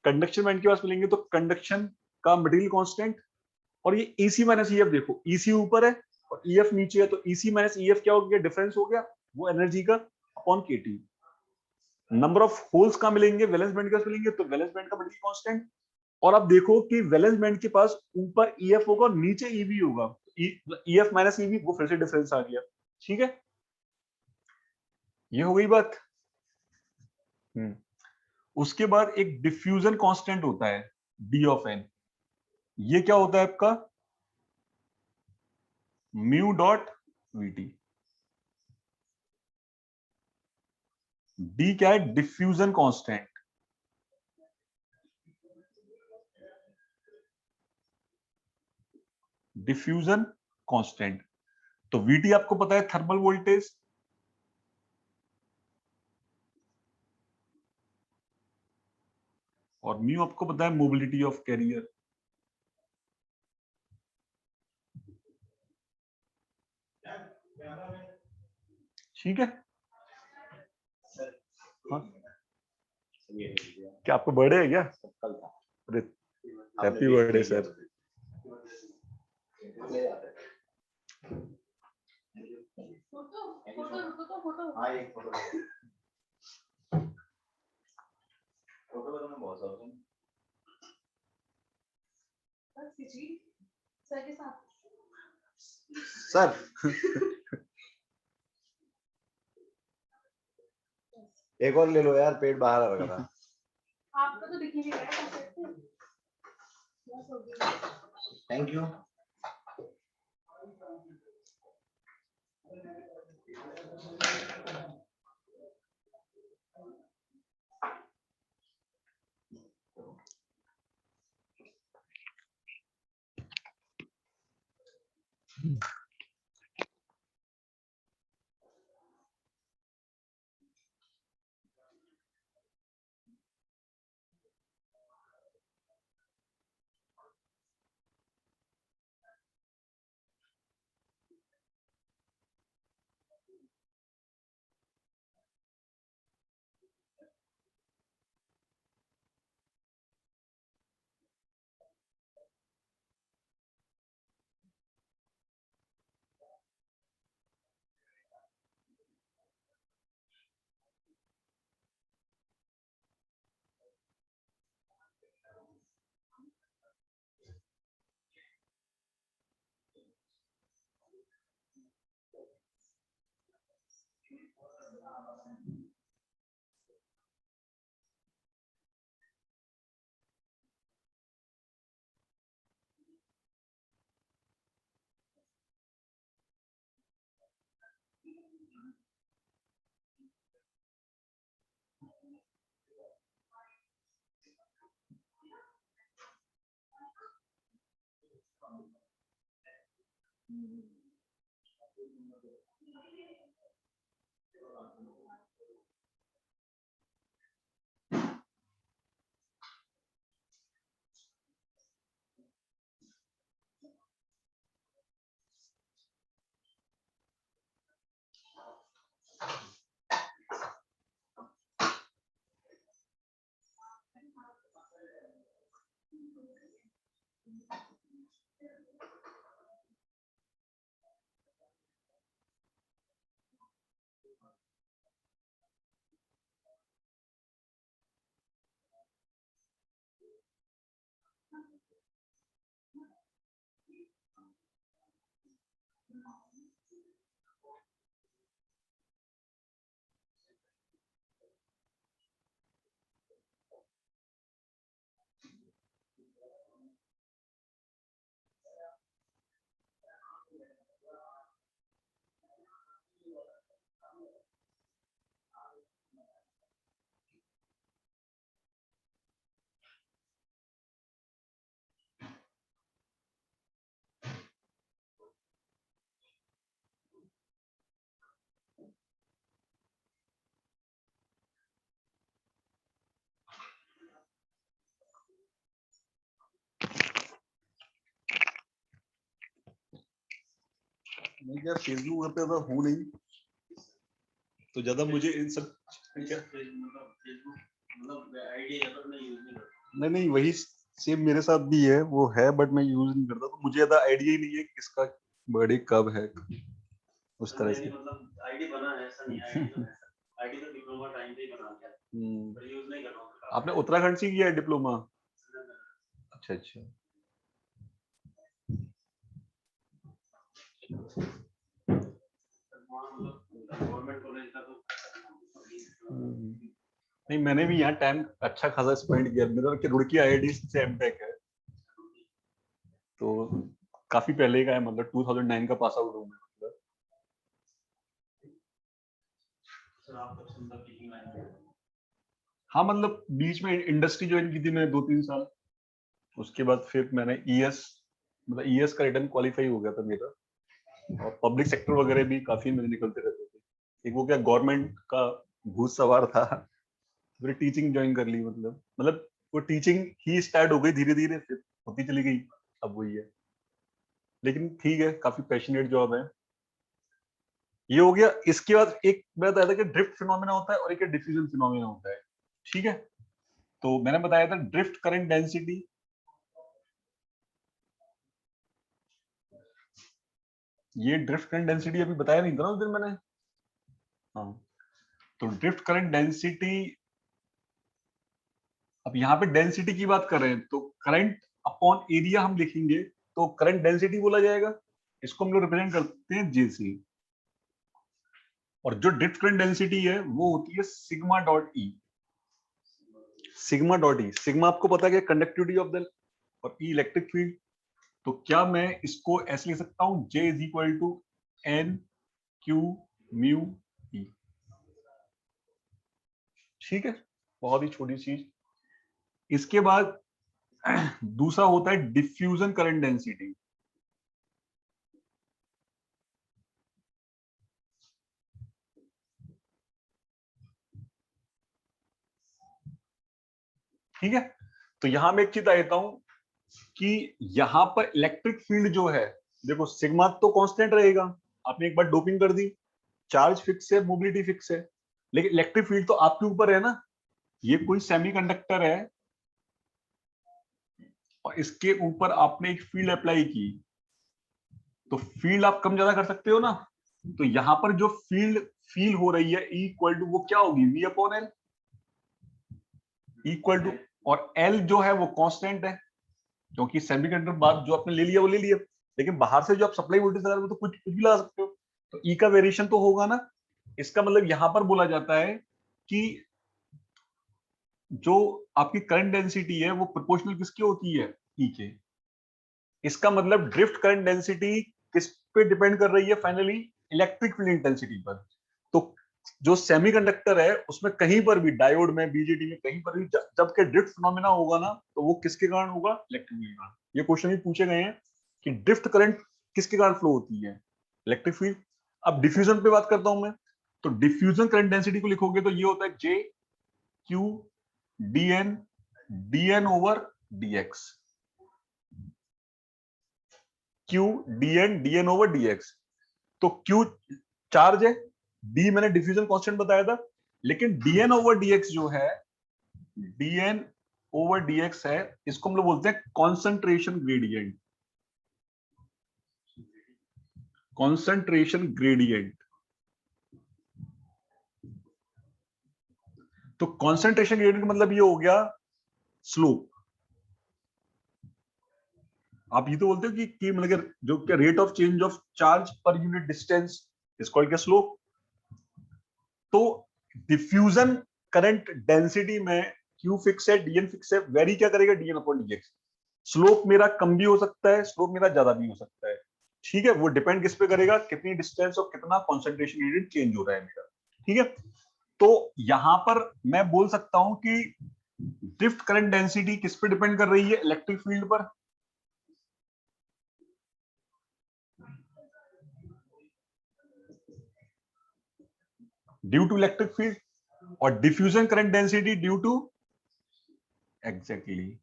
कंडक्शन बैंड के पास मिलेंगे तो कंडक्शन का मटेरियल कांस्टेंट, और ये EC माइनस EF देखो, EC ऊपर है और EF नीचे है, तो EC माइनस EF क्या हो गया, डिफरेंस हो गया वो एनर्जी का upon KT। Number of holes कहाँ मिलेंगे, वैलेंस बैंड के पास मिलेंगे, तो वैलेंस बैंड का मटेरियल कांस्टेंट। और आप देखो कि वैलेंस बैंड के पास ऊपर EF होगा और नीचे EV होगा, EF माइनस EV, वो फिर से डिफरेंस आ गया। ठीक है, ये हो गई बात। उसके बाद एक डिफ्यूजन कांस्टेंट होता है D ऑफ n, ये क्या होता है आपका म्यू डॉट VT। D क्या है, डिफ्यूजन कांस्टेंट। डिफ्यूजन कांस्टेंट, तो VT आपको पता है थर्मल वोल्टेज, और म्यू आपको पता है मोबिलिटी ऑफ कैरियर। ठीक है, हाँ? क्या आपको बर्थडे है क्या? कल था। अरे हैप्पी बर्थडे सर। हाँ एक फोटो तो मैं बहुत सारा सर के साथ सर एक और ले लो यार, पेट बाहर आ रहा था। आपको तो दिख ही नहीं रहा है। Thank you. मैं क्या फेसबुक पे तो हूँ नहीं, तो ज्यादा मुझे इन सब क्या मतलब फेसबुक मतलब आईडी है पर मैं यूज नहीं करता। नहीं वही सेम मेरे साथ भी है, वो है बट मैं यूज नहीं करता, तो मुझे ज्यादा आइडिया ही नहीं है किसका बर्थडे कब है उस सर तरह मेरी से। मतलब आईडी बना है, ऐसा नहीं आईडी तो है सर, आईडी तो डिप्लोमा टाइम पे ही बना दिया, पर यूज नहीं कर रहा हूँ। आपने उत्तराखंड से किया है डिप्लोमा? अच्छा अच्छा। गवर्नमेंट कॉलेज का तो नहीं, मैंने भी यहाँ टाइम अच्छा खासा स्पेंड किया, मेरा कि रुड़की आईआईटी से एमटेक है, तो काफी पहले का है, मतलब 2009 का पास आउट हूँ मैं, मतलब। सर आप कब से मतलब टीचिंग लाइन में? हाँ, मतलब बीच में इंडस्ट्री ज्वाइन की थी मैंने 2-3 साल, उसके बाद फिर मैंने ईएस, मतलब ईएस का रिटर्न क्वालिफाई हो गया था मेरा, और पब्लिक सेक्टर वगैरह भी काफी मेरे निकलते रहते थे। एक वो क्या गवर्नमेंट का भूत सवार था, फिर टीचिंग ज्वाइन कर ली, मतलब वो टीचिंग ही स्टार्ट हो गई धीरे धीरे, फिर होती चली गई, अब वही है। लेकिन ठीक है, काफी पैशनेट जॉब है। ये हो गया। इसके बाद एक मैं बताया था कि ड्रिफ्ट फिनोमेना होता है और एक डिफ्यूजन फिनोमेना होता है, ठीक है। तो मैंने बताया था ड्रिफ्ट करंट डेंसिटी, ये ड्रिफ्ट करंट डेंसिटी अभी बताया नहीं था ना उस दिन मैंने। हाँ, तो ड्रिफ्ट करंट डेंसिटी, अब यहाँ पे डेंसिटी की बात कर रहे हैं, तो करंट अपॉन एरिया हम लिखेंगे, तो करंट डेंसिटी बोला जाएगा। इसको हम लोग रिप्रेजेंट करते हैं जेसी, और जो ड्रिफ्ट करंट डेंसिटी है वो होती है sigma dot E. Sigma dot E, sigma आपको पता है कि कंडक्टिविटी ऑफ द, और ई इलेक्ट्रिक फील्ड। तो क्या मैं इसको ऐसे लिख सकता हूं, J is equal to n q mu e, ठीक है, बहुत ही छोटी चीज। इसके बाद दूसरा होता है डिफ्यूजन करंट डेंसिटी। ठीक है, तो यहां मैं एक चीज देता हूं कि यहां पर इलेक्ट्रिक फील्ड जो है, देखो सिग्मा तो कांस्टेंट रहेगा, आपने एक बार डोपिंग कर दी, चार्ज फिक्स है, मोबिलिटी फिक्स है, लेकिन इलेक्ट्रिक फील्ड तो आपके ऊपर है ना। ये कोई सेमीकंडक्टर है और इसके ऊपर आपने एक फील्ड अप्लाई की, तो फील्ड आप कम ज्यादा कर सकते हो ना। तो यहां पर जो फील्ड फील हो रही है E इक्वल टू वो क्या होगी, V upon l, equal to, और L जो है वो कांस्टेंट है, क्योंकि सेमीकंडक्टर बात जो आपने ले लिया वो ले लिया, लेकिन बाहर से जो आप सप्लाई वोल्टेज लगा रहे हो तो कुछ कुछ भी लगा सकते हो, तो E का वेरिएशन तो होगा ना। इसका मतलब यहां पर बोला जाता है कि जो आपकी करंट डेंसिटी है वो प्रोपोर्शनल किसकी होती है, E के। इसका मतलब ड्रिफ्ट करंट डेंसिटी किस पे डिपेंड कर रही है, फाइनली इलेक्ट्रिक फील्ड इंटेंसिटी पर। तो जो सेमीकंडक्टर है उसमें कहीं पर भी, डायोड में, बीजेटी में, कहीं पर भी जब के ड्रिफ्ट फिनोमेना होगा ना, तो वो किसके कारण होगा, इलेक्ट्रिक फील्ड कारण। ये क्वेश्चन भी पूछे गए हैं कि ड्रिफ्ट करंट किसके कारण फ्लो होती है, इलेक्ट्रिक फील्ड। अब डिफ्यूजन पे बात करता हूं मैं, तो डिफ्यूजन करंट डेंसिटी को लिखोगे तो ये होता है J Q DN DN over DX, Q DN over DX। तो Q चार्ज है, D मैंने डिफ्यूजन कांस्टेंट बताया था, लेकिन DN ओवर DX जो है, DN ओवर DX है, इसको हम लोग बोलते हैं कॉन्सेंट्रेशन ग्रेडियंट, कॉन्सेंट्रेशन ग्रेडियंट। तो कॉन्सेंट्रेशन ग्रेडियंट का मतलब ये हो गया स्लोप। आप ये तो बोलते हो कि मतलब जो क्या rate of change of charge per unit distance is called क्या, स्लोप। तो डिफ्यूजन करंट डेंसिटी में Q फिक्स है, DN फिक्स है, वेरी क्या करेगा, DN अपॉन DX। स्लोप मेरा कम भी हो सकता है, स्लोप मेरा ज्यादा भी हो सकता है, ठीक है। वो डिपेंड किस पे करेगा, कितनी डिस्टेंस और कितना कॉन्सेंट्रेशन ग्रेडियंट चेंज हो रहा है मेरा, ठीक है। तो यहां पर मैं बोल सकता हूं कि ड्रिफ्ट करंट डेंसिटी किस पे डिपेंड कर रही है, इलेक्ट्रिक फील्ड पर, ड्यू टू इलेक्ट्रिक फील्ड, और diffusion current density due to, exactly,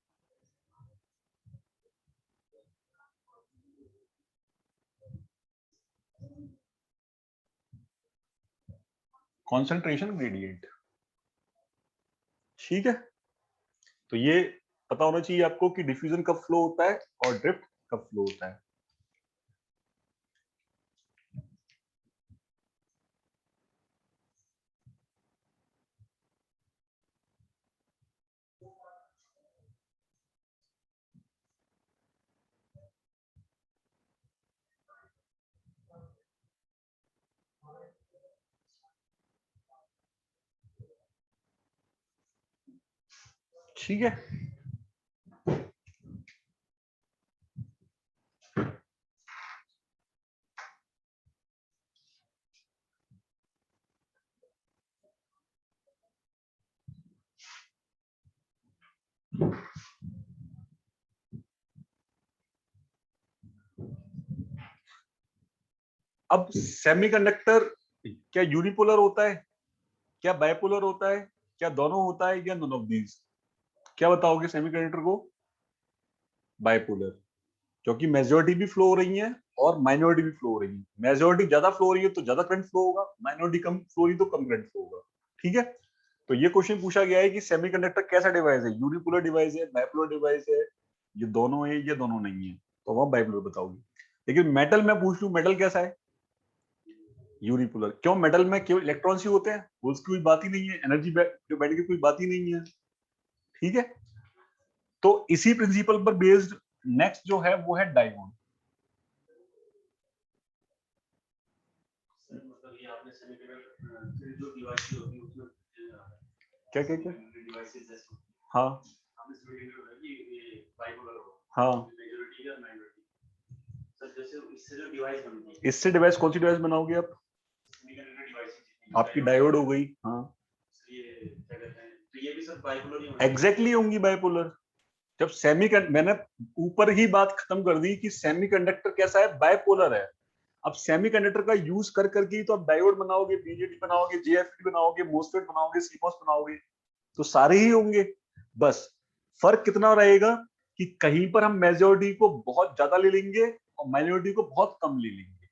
concentration gradient, ठीक है। तो ये पता होना चाहिए आपको कि डिफ्यूजन कब फ्लो होता है और ड्रिफ्ट कब फ्लो होता है। ठीक है, अब सेमीकंडक्टर क्या यूनिपोलर होता है, क्या बाइपोलर होता है, क्या दोनों होता है, या नॉन ऑफ दीज? क्या बताओगे सेमीकंडक्टर को? बाइपोलर, क्योंकि मेजॉरिटी भी फ्लो हो रही है और माइनॉरिटी भी फ्लो हो रही है। मेजॉरिटी ज्यादा फ्लो हो रही है तो ज्यादा करंट फ्लो होगा, माइनॉरिटी कम फ्लो हो रही है तो कम करंट फ्लो होगा। ठीक है, तो ये क्वेश्चन पूछा गया है कि सेमीकंडक्टर कैसा डिवाइस है, यूनिपोलर डिवाइस है, बाइपोलर डिवाइस है, ये दोनों है, ये दोनों नहीं है, तो वहां बाइपोलर बताओगे। लेकिन मेटल में पूछ लूं, मेटल कैसा है? यूनिपोलर। क्यों? मेटल में केवल इलेक्ट्रॉन्स ही होते हैं, होल्स की कोई बात ही नहीं है, एनर्जी जो बैठ की कोई बात ही नहीं है। ठीक है, तो इसी प्रिंसिपल पर बेस्ड नेक्स्ट जो है वो है डायोड। मतलब ये आपने सेमीकंडक्टर जो डिवाइस होती है उसमें क्या क्या क्या? डिवाइसेस जैसे हाँ आपने सेमीकंडक्टर कि ये बाइपोलर हो, हाँ, मेजॉरिटी और माइनॉरिटी। सर जैसे इससे जो डिवाइस बनती है, इससे डिवाइस कौन सी डिवाइस बनाओगे आप? सेमीकंडक्टर डिवाइस आपकी डायोड हो गई। हाँ, ये क्या कहते हैं, तो ये भी सब बाइपोलर ही होंगे। एग्जैक्टली होंगी बाइपोलर। जब मैंने ऊपर ही बात खत्म कर दी कि सेमीकंडक्टर कैसा है, बाइपोलर है। अब सेमीकंडक्टर का यूज कर करके ही तो आप डायोड बनाओगे, बीजेटी बनाओगे, जेएफटी बनाओगे, मोसफेट बनाओगे, सीमॉस बनाओगे, तो सारे ही होंगे। बस फर्क कितना रहेगा कि कहीं पर हम मेजॉरिटी को बहुत ज्यादा ले लेंगे और माइनॉरिटी को बहुत कम ले लेंगे।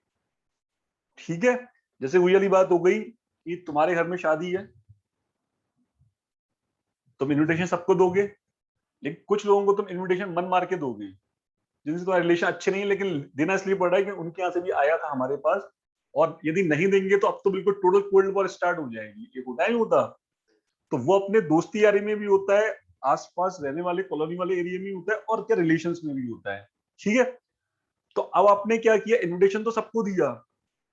ठीक है, जैसे वही वाली बात हो गई कि तुम्हारे घर में शादी है, तुम इनविटेशन सबको दोगे, लेकिन कुछ लोगों को तुम इनविटेशन मन मार के दोगे जिनसे तुम्हारे रिलेशन अच्छे नहीं है, लेकिन देना इसलिए पड़ रहा है कि उनके यहाँ से भी आया था हमारे पास, और यदि नहीं देंगे तो अब तो बिल्कुल टोटल कोल्ड वॉर स्टार्ट हो जाएगी। ये होता नहीं होता? तो वो अपने दोस्ती यारी में भी होता है, आसपास रहने वाले कॉलोनी वाले एरिया में होता है, और क्या रिलेशंस में भी होता है। ठीक है, तो अब आपने क्या किया, इनविटेशन तो सबको दिया,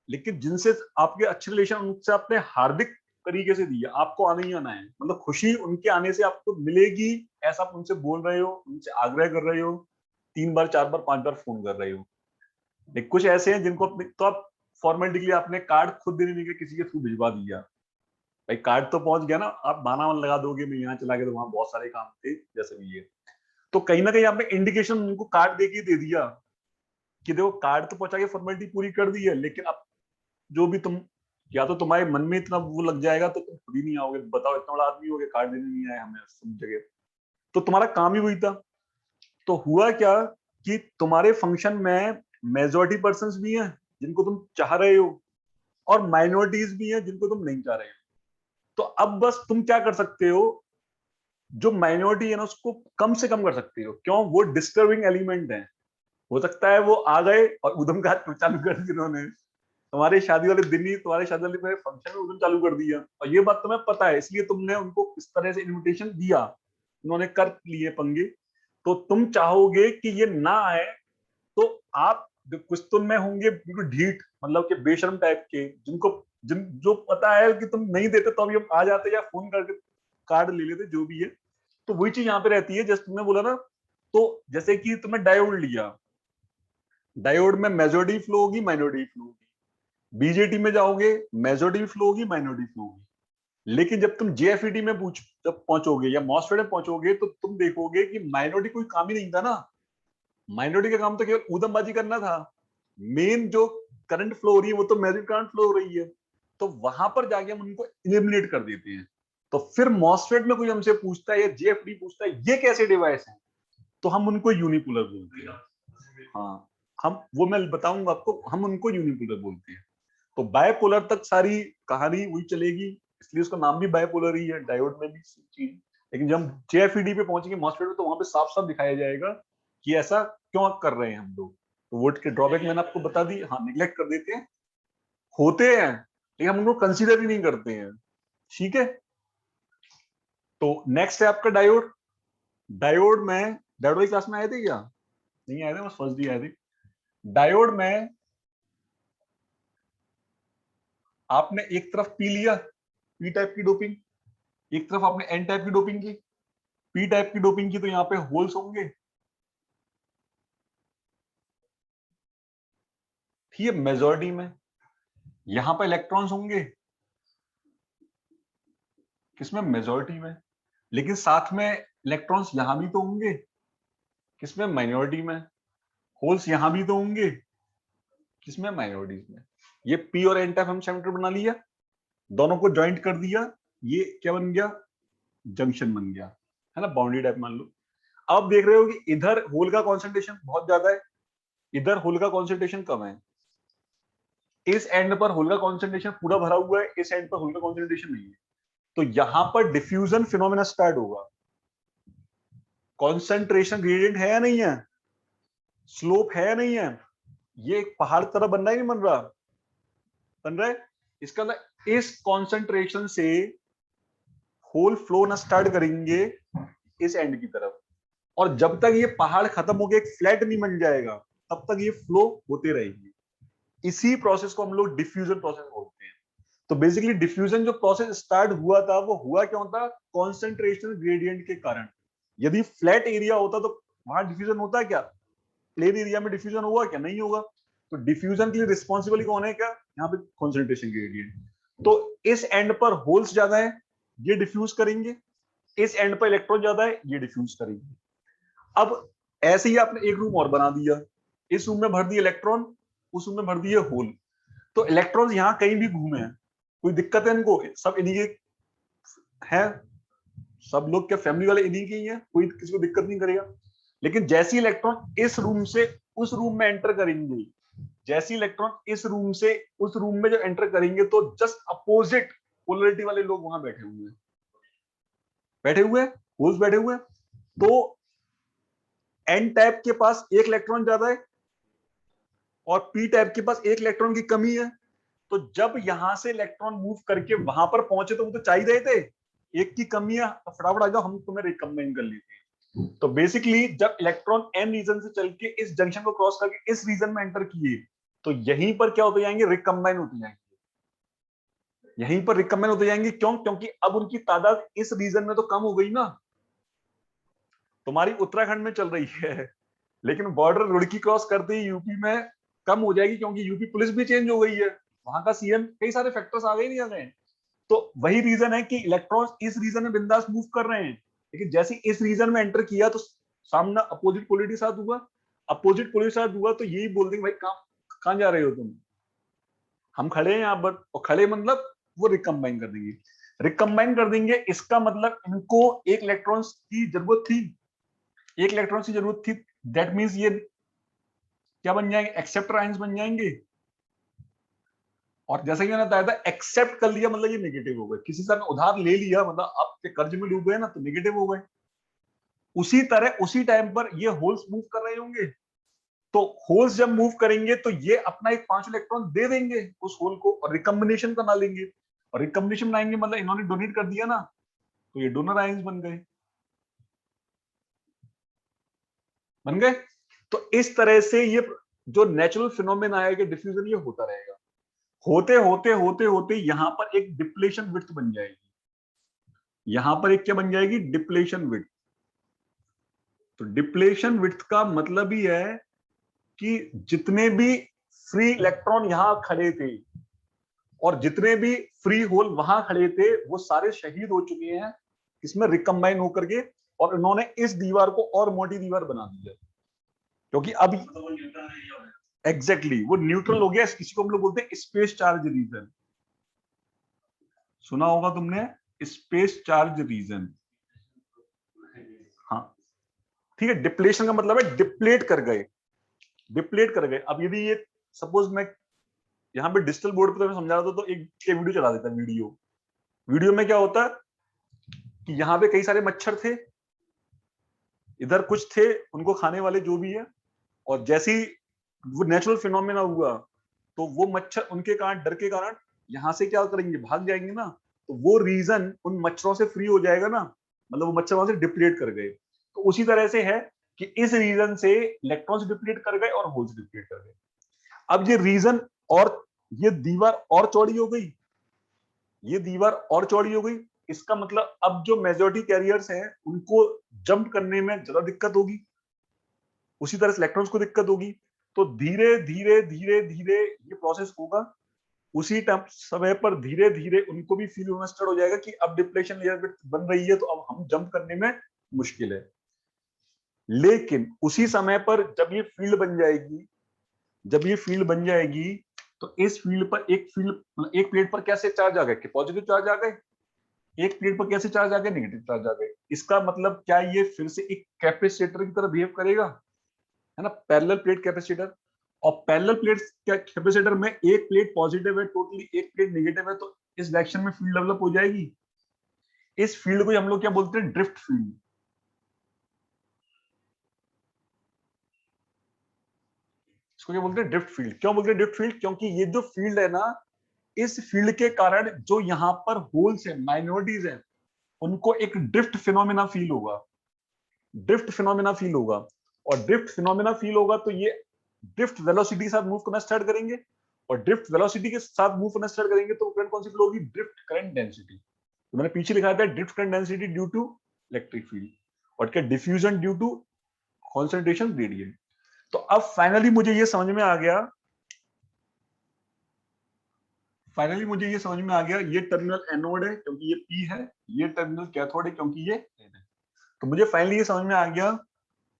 लेकिन जिनसे आपके अच्छे रिलेशन उनसे आपने हार्दिक तरीके से दिया, आपको आना ही आना है, मतलब खुशी उनके आने से आपको मिलेगी, ऐसा आप उनसे बोल रहे हो, उनसे आग्रह कर रहे हो, 3 बार 4 बार 5 बार फोन कर रहे हो। लेकिन कुछ ऐसे हैं जिनको अपने तो आप फॉर्मेलिटी के लिए आपने कार्ड खुद देने नहीं के किसी के थ्रू भिजवा दिया, भाई कार्ड तो पहुंच गया ना, आप बहाना लगा दोगे मैं यहाँ चला गया तो वहां बहुत सारे काम थे जैसे भी ये। तो कहीं ना कहीं आपने इंडिकेशन उनको कार्ड दे के दे दिया कि देखो कार्ड तो पहुंचा के फॉर्मेलिटी पूरी कर दी है, लेकिन अब जो भी तुम, या तो तुम्हारे मन में इतना वो लग जाएगा तो तुम खुद ही नहीं आओगे, बताओ इतना बड़ा आदमी हो गया कार्ड देने नहीं आया हमें सब जगह, तो तुम्हारा काम ही वही था। तो हुआ क्या कि तुम्हारे फंक्शन में मेजॉरिटी पर्संस भी हैं जिनको तुम चाह रहे हो, और माइनॉरिटीज भी हैं जिनको तुम नहीं चाह रहे हो। तो अब बस तुम क्या कर सकते हो, जो माइनॉरिटी है ना उसको कम से कम कर सकते हो। क्यों? वो डिस्टर्बिंग एलिमेंट है, हो सकता है वो आ गए और उधम का चालू कर दी उन्होंने, तुम्हारे शादी वाले दिन ही, तुम्हारे शादी वाले फंक्शन में उधम चालू कर दिया, और ये बात तुम्हें पता है, इसलिए तुमने उनको इस तरह से इनविटेशन दिया, उन्होंने कर लिए पंगे। तो तुम चाहोगे कि ये ना आए, तो आप कुछ तुम में होंगे बिल्कुल ढीठ, मतलब कि बेशर्म टाइप के, जिन जो पता है कि तुम नहीं देते तो अभी हम आ जाते या फोन करके कार्ड ले लेते, जो भी है। तो वही चीज यहाँ पे रहती है, जैसे तुमने बोला ना, तो जैसे कि तुमने डायोड लिया, डायोड में मेजॉरिटी फ्लो होगी, माइनॉरिटी फ्लो होगी। बीजेटी में जाओगे, मेजॉरिटी फ्लो होगी, माइनॉरिटी फ्लो होगी। लेकिन जब तुम जेएफईटी में जब पहुंचोगे या मॉसफेट में पहुंचोगे, तो तुम देखोगे कि माइनॉरिटी कोई काम ही नहीं था ना, माइनॉरिटी का काम तो केवल ऊधमबाजी करना था। मेन जो करंट फ्लो हो रही है वो तो मैजिक करंट फ्लो हो रही है, तो वहां पर जाके हम उनको इलिमिनेट कर देते हैं। तो फिर मॉसफेट में कोई हमसे पूछता है या जेएफडी पूछता है ये कैसे डिवाइस है, तो हम उनको यूनिपोलर बोलते हैं। हाँ, हम वो मैं बताऊंगा आपको, हम उनको यूनिपोलर बोलते हैं। तो बायपोलर तक सारी कहानी वही चलेगी, इसलिए उसका नाम भी बायपोलर ही है, डायोड में भी चीज। लेकिन जब हम JFET पे पहुंचेंगे मॉसफेट पे, तो वहां पे साफ साफ दिखाया जाएगा कि ऐसा क्यों कर रहे हैं हम लोग। तो वोट के ड्रॉबैक मैंने आपको बता दी। हाँ, निगलेक्ट कर देते हैं, होते हैं, लेकिन हम उनको कंसीडर ही नहीं करते हैं। ठीक है, तो नेक्स्ट है आपका डायोड। डायोड में, डायोड वाली क्लास में आए थे क्या? नहीं आए थे, बस फर्स्ट डे आए थे। डायोड में आपने एक तरफ पी लिया, पी टाइप की डोपिंग, एक तरफ आपने एन टाइप की डोपिंग की। पी टाइप की डोपिंग की तो यहाँ पे होल्स होंगे, ठीक है, मेजॉरिटी में। यहां पर इलेक्ट्रॉन्स होंगे, किसमें? मेजॉरिटी में। लेकिन साथ में इलेक्ट्रॉन्स यहां भी तो होंगे, किसमें? माइनॉरिटी में। होल्स यहां भी तो होंगे, किसमें? माइनॉरिटीज में। ये पी और एन टाइप हम सेंटर बना लिया, दोनों को ज्वाइंट कर दिया, ये क्या बन गया? जंक्शन बन गया, है ना, बाउंड्री टाइप मान लो। अब देख रहे हो कि इधर होल का कॉन्सेंट्रेशन बहुत ज्यादा है, इधर होल का कॉन्सेंट्रेशन कम है। इस एंड पर होल का कॉन्सेंट्रेशन पूरा भरा हुआ है, इस एंड पर होल का कॉन्सेंट्रेशन नहीं है। तो यहां पर डिफ्यूजन फिनोमेना स्टार्ट होगा। कॉन्सेंट्रेशन ग्रेडियंट है या नहीं है? स्लोप है या नहीं है? ये एक पहाड़ तरह बन रहा है, नहीं बन रहा? बन रहा है। इसका मतलब इस कॉन्सेंट्रेशन से होल फ्लो ना स्टार्ट करेंगे इस एंड की तरफ, और जब तक ये पहाड़ खत्म होकर एक फ्लैट नहीं बन जाएगा, तब तक ये फ्लो होते रहेंगे। इसी प्रोसेस को हम लोग डिफ्यूजन प्रोसेस बोलते हैं। तो बेसिकली डिफ्यूजन जो प्रोसेस स्टार्ट हुआ था, वो हुआ क्यों था? कॉन्सेंट्रेशन ग्रेडियंट के कारण। यदि फ्लैट एरिया होता तो वहां डिफ्यूजन होता क्या? प्लेन एरिया में डिफ्यूजन होगा क्या? नहीं होगा। तो डिफ्यूजन के लिए रिस्पॉन्सिबल कौन है? क्या यहाँ पे? Concentration gradient. तो इस एंड पर होल्स ज्यादा है, ये डिफ्यूज करेंगे, इस एंड पर इलेक्ट्रॉन ज्यादा है, ये डिफ्यूज करेंगे। अब ऐसे ही आपने एक रूम और बना दिया, इस रूम में भर दिए इलेक्ट्रॉन, उस रूम में भर दिए होल। तो इलेक्ट्रॉन्स यहां कहीं भी घूमे हैं, कोई दिक्कत है इनको? सब इन्हीं के हैं, सब लोग क्या फैमिली वाले इन्हीं के ही हैं, कोई किसी को दिक्कत नहीं करेगा। लेकिन जैसे इलेक्ट्रॉन इस रूम से उस रूम में एंटर करेंगे, जैसे इलेक्ट्रॉन इस रूम से उस रूम में जब एंटर करेंगे, तो जस्ट अपोजिट पोलरिटी वाले लोग वहां बैठे हुए हैं, बैठे हुए हैं, होल्स बैठे हुए हैं। तो एन टाइप के पास एक इलेक्ट्रॉन ज्यादा है और पी टाइप के पास एक इलेक्ट्रॉन की कमी है। तो जब यहां से इलेक्ट्रॉन मूव करके वहां पर पहुंचे, तो वो तो चाहिए रहे थे, एक की कमी है, तो फटाफट आ जाओ, हम तुम्हें रिकम्बाइन कर लेते हैं। तो बेसिकली जब इलेक्ट्रॉन एन रीजन से चल के इस जंक्शन को क्रॉस करके इस रीजन में एंटर किए, तो यहीं पर क्या होते जाएंगे? रिकम्बाइन होते जाएंगे। यहीं पर रिकम्बाइन होते जाएंगे, क्यों? क्योंकि अब उनकी तादाद इस रीजन में तो कम हो गई ना। तुम्हारी उत्तराखंड में चल रही है, लेकिन बॉर्डर रुड़की क्रॉस करते ही यूपी में कम हो जाएगी, क्योंकि यूपी पुलिस भी चेंज हो गई है, वहां का सीएम, कई सारे फैक्टर्स आ गए, नहीं आ गए। तो वही रीजन है कि इलेक्ट्रॉन्स इस रीजन में बिंदास मूव कर रहे हैं, लेकिन जैसे इस रीजन में एंटर किया, तो सामने अपोजिट पोलरिटी साथ हुआ, अपोजिट पोलरिटी साथ हुआ, तो यही बोल देंगे भाई कहां जा रहे हो तुम, हम खड़े हैं यहाँ पर। और खड़े मतलब वो रिकम्बाइन कर देंगे, रिकम्बाइन कर देंगे। इसका मतलब इनको एक इलेक्ट्रॉन्स की जरूरत थी, एक इलेक्ट्रॉन की जरूरत थी। दैट मींस ये क्या बन जाएंगे? एक्सेप्टर आयंस बन जाएंगे। और जैसा कि मैंने बताया था, एक्सेप्ट कर लिया मतलब ये नेगेटिव हो गए। किसी से उधार ले लिया मतलब आपके कर्ज में डूब गए ना, तो नेगेटिव हो गए। उसी तरह उसी टाइम पर ये होल्स मूव कर रहे होंगे, तो होल्स जब मूव करेंगे, तो ये अपना एक 5 इलेक्ट्रॉन दे देंगे उस होल को, और रिकम्बिनेशन बना लेंगे। और रिकम्बिनेशन बनाएंगे मतलब इन्होंने डोनेट कर दिया ना, तो ये डोनर आयंस बन गए, बन गए। तो इस तरह से ये जो नेचुरल फिनोमेना है कि डिफ्यूजन, ये होता रहेगा। होते होते होते होते यहां पर एक डिप्लेशन विड्थ बन जाएगी, यहां पर एक क्या बन जाएगी? Depletion width. तो डिप्लेशन विड्थ का मतलब ही है कि जितने भी फ्री इलेक्ट्रॉन यहां खड़े थे और जितने भी फ्री होल वहां खड़े थे, वो सारे शहीद हो चुके हैं इसमें रिकम्बाइन होकर के, और इन्होंने इस दीवार को और मोटी दीवार बना दी है, क्योंकि अब तो वो न्यूट्रल नहीं हो रहा है। एग्जैक्टली वो न्यूट्रल हो गया। इसी को हम लोग बोलते हैं स्पेस चार्ज रीजन, सुना होगा तुमने, स्पेस चार्ज रीजन। हाँ, ठीक है। डिप्लेशन का मतलब है डिप्लेट कर गए, डिप्लेट कर गए। अब यदि ये सपोज मैं यहाँ पे डिजिटल बोर्ड पे तो मैं समझा रहा था, तो एक वीडियो चला देता, वीडियो में क्या होता है कि यहाँ पे कई सारे मच्छर थे, इधर कुछ थे उनको खाने वाले जो भी है, और जैसे ही वो नेचुरल फिनोमेना हुआ तो वो मच्छर उनके कारण, डर के कारण यहाँ से क्या करेंगे, भाग जाएंगे ना, तो वो रीजन उन मच्छरों से फ्री हो जाएगा ना, मतलब वो मच्छर वहां से डिप्लीट कर गए। तो उसी तरह से है कि इस रीजन से इलेक्ट्रॉन्स डिप्लीट कर गए और होल्स डिप्लीट कर गए। अब ये रीजन और ये दीवार और चौड़ी हो गई, ये दीवार और चौड़ी हो गई, इसका मतलब अब जो मेजॉरिटी कैरियर्स हैं उनको जंप करने में ज्यादा दिक्कत होगी, उसी तरह से इलेक्ट्रॉन्स को दिक्कत होगी। तो धीरे धीरे धीरे धीरे ये प्रोसेस होगा, उसी समय पर धीरे धीरे उनको भी फील होना स्टार्ट हो जाएगा कि अब डिप्लेशन लेयर बन रही है, तो अब हम जंप करने में मुश्किल है। लेकिन उसी समय पर जब ये फील्ड बन जाएगी, जब ये फील्ड बन जाएगी तो इस फील्ड पर एक प्लेट पर कैसे चार्ज आ गए, कि पॉजिटिव चार्ज आ गए, एक प्लेट पर कैसे चार्ज आ गए, नेगेटिव चार्ज आ गए। इसका मतलब क्या ये फिर से एक कैपेसिटर की तरह बिहेव करेगा, है ना, पैरेलल प्लेट कैपेसिटर। और पैरेलल प्लेट कैपेसिटर में एक प्लेट पॉजिटिव है टोटली, एक प्लेट नेगेटिव है, तो इस डायरेक्शन में फील्ड डेवलप हो जाएगी। इस फील्ड को हम लोग क्या बोलते हैं, ड्रिफ्ट फील्ड। इसको क्या बोलते हैं, ड्रिफ्ट फील्ड। क्यों बोलते हैं ड्रिफ्ट फील्ड, क्योंकि ये जो फील्ड है ना, इस फील्ड के कारण जो यहाँ पर होल्स है, माइनॉरिटीज है, उनको एक ड्रिफ्ट फिनोमेना फील होगा, ड्रिफ्ट फिनोमेना फील होगा। और ड्रिफ्ट फिनोमेना फील होगा तो ये ड्रिफ्ट वेलोसिटी के साथ मूव करना स्टार्ट करेंगे, और ड्रिफ्ट वेलोसिटी के साथ मूव करना स्टार्ट करेंगे तो करंट कौन सी फ्लो होगी, ड्रिफ्ट करंट डेंसिटी। तो मैंने पीछे लिखा था drift current density due to electric field, और क्या diffusion due to concentration gradient. तो अब फाइनली मुझे ये समझ में आ गया, फाइनली मुझे ये समझ में आ गया, ये टर्मिनल एनोड है क्योंकि ये पी है, ये टर्मिनल कैथोड है क्योंकि ये एन है। तो मुझे फाइनली ये समझ में आ गया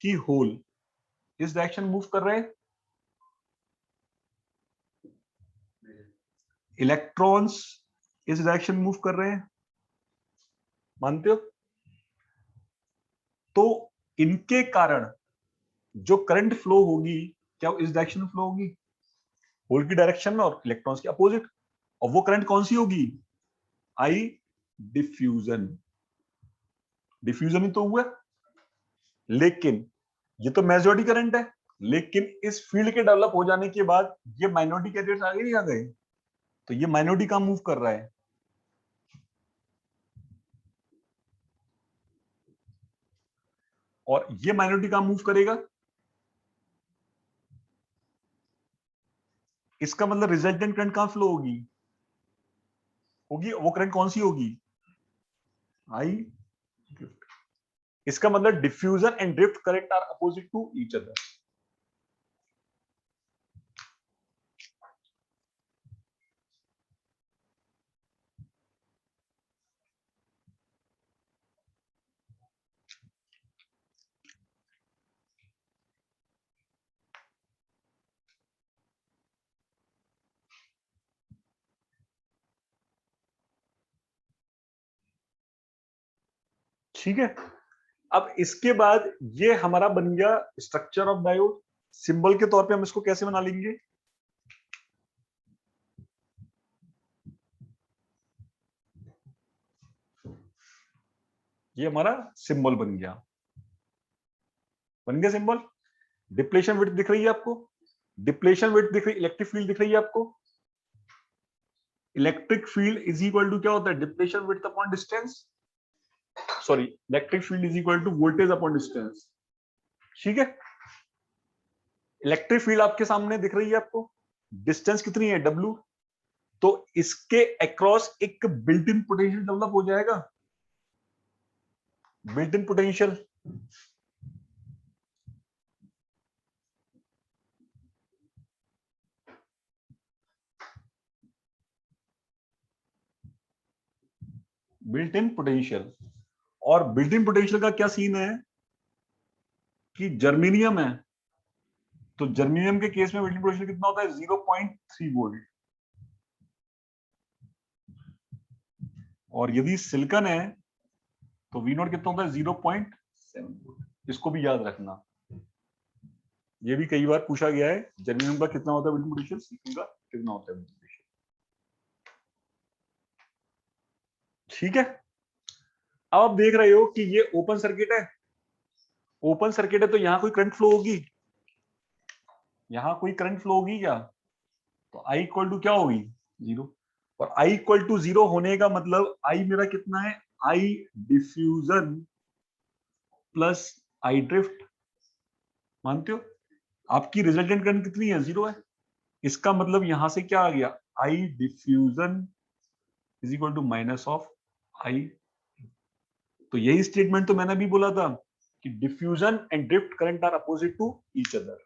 कि होल इस डायरेक्शन मूव कर रहे हैं, इलेक्ट्रॉन्स इस डायरेक्शन मूव कर रहे हैं, मानते हो। तो इनके कारण जो करंट फ्लो होगी, क्या वो इस डायरेक्शन में फ्लो होगी, होल की डायरेक्शन में, और इलेक्ट्रॉन्स के अपोजिट। और वो करंट कौन सी होगी, आई डिफ्यूजन। डिफ्यूजन ही तो हुआ, लेकिन ये तो मेजॉरिटी करंट है, लेकिन इस फील्ड के डेवलप हो जाने के बाद ये माइनॉरिटी कैरियर्स आगे नहीं आ गए, तो ये माइनॉरिटी कहां मूव कर रहा है, और ये माइनॉरिटी कहां मूव करेगा। इसका मतलब रिजल्टेंट करंट कहां फ्लो होगी, वो करंट कौन सी होगी, आई ड्रिफ्ट। इसका मतलब diffusion and drift current are opposite to each other. ठीक है, अब इसके बाद ये हमारा बन गया स्ट्रक्चर ऑफ डायोड। सिंबल के तौर पे हम इसको कैसे बना लेंगे, ये हमारा सिंबल बन गया, सिंबल। डिप्लेशन विड्थ दिख रही है आपको, डिप्लेशन विड्थ दिख रही, इलेक्ट्रिक फील्ड दिख रही है आपको। Electric field is equal to क्या होता है, depletion width upon distance, sorry electric field is equal to voltage upon distance. ठीक है, इलेक्ट्रिक फील्ड आपके सामने दिख रही है आपको, डिस्टेंस कितनी है, W। तो इसके अक्रॉस एक बिल्ट इन पोटेंशियल डेवलप हो जाएगा, built in potential. Built in potential, और बिल्ट इन पोटेंशियल का क्या सीन है कि जर्मेनियम है, तो जर्मेनियम के केस में बिल्ट इन पोटेंशियल कितना होता है, 0.3 वोल्ट। और यदि सिलिकॉन है तो वी नॉट कितना होता है, 0.7 वोल्ट। इसको भी याद रखना, ये भी कई बार पूछा गया है, जर्मेनियम का कितना होता है बिल्ट इन पोटेंशियल, सिलिकॉन का कितना होता है बिल्ट इन पोटेंशियल। ठीक है, अब आप देख रहे हो कि ये ओपन सर्किट है, ओपन सर्किट है, तो यहां कोई करंट फ्लो होगी, यहां कोई करंट फ्लो होगी क्या? तो आई इक्वल टू क्या होगी? 0। और आई इक्वल टू 0 होने का मतलब आई मेरा कितना है? आई डिफ्यूजन प्लस आई ड्रिफ्ट। मानते हो? आपकी रिजल्टेंट करंट कितनी है? 0 है। इसका मतलब यहां से क्या आ गया? I diffusion is equal to minus of I. तो यही स्टेटमेंट तो मैंने भी बोला था कि diffusion and drift current are opposite to each other.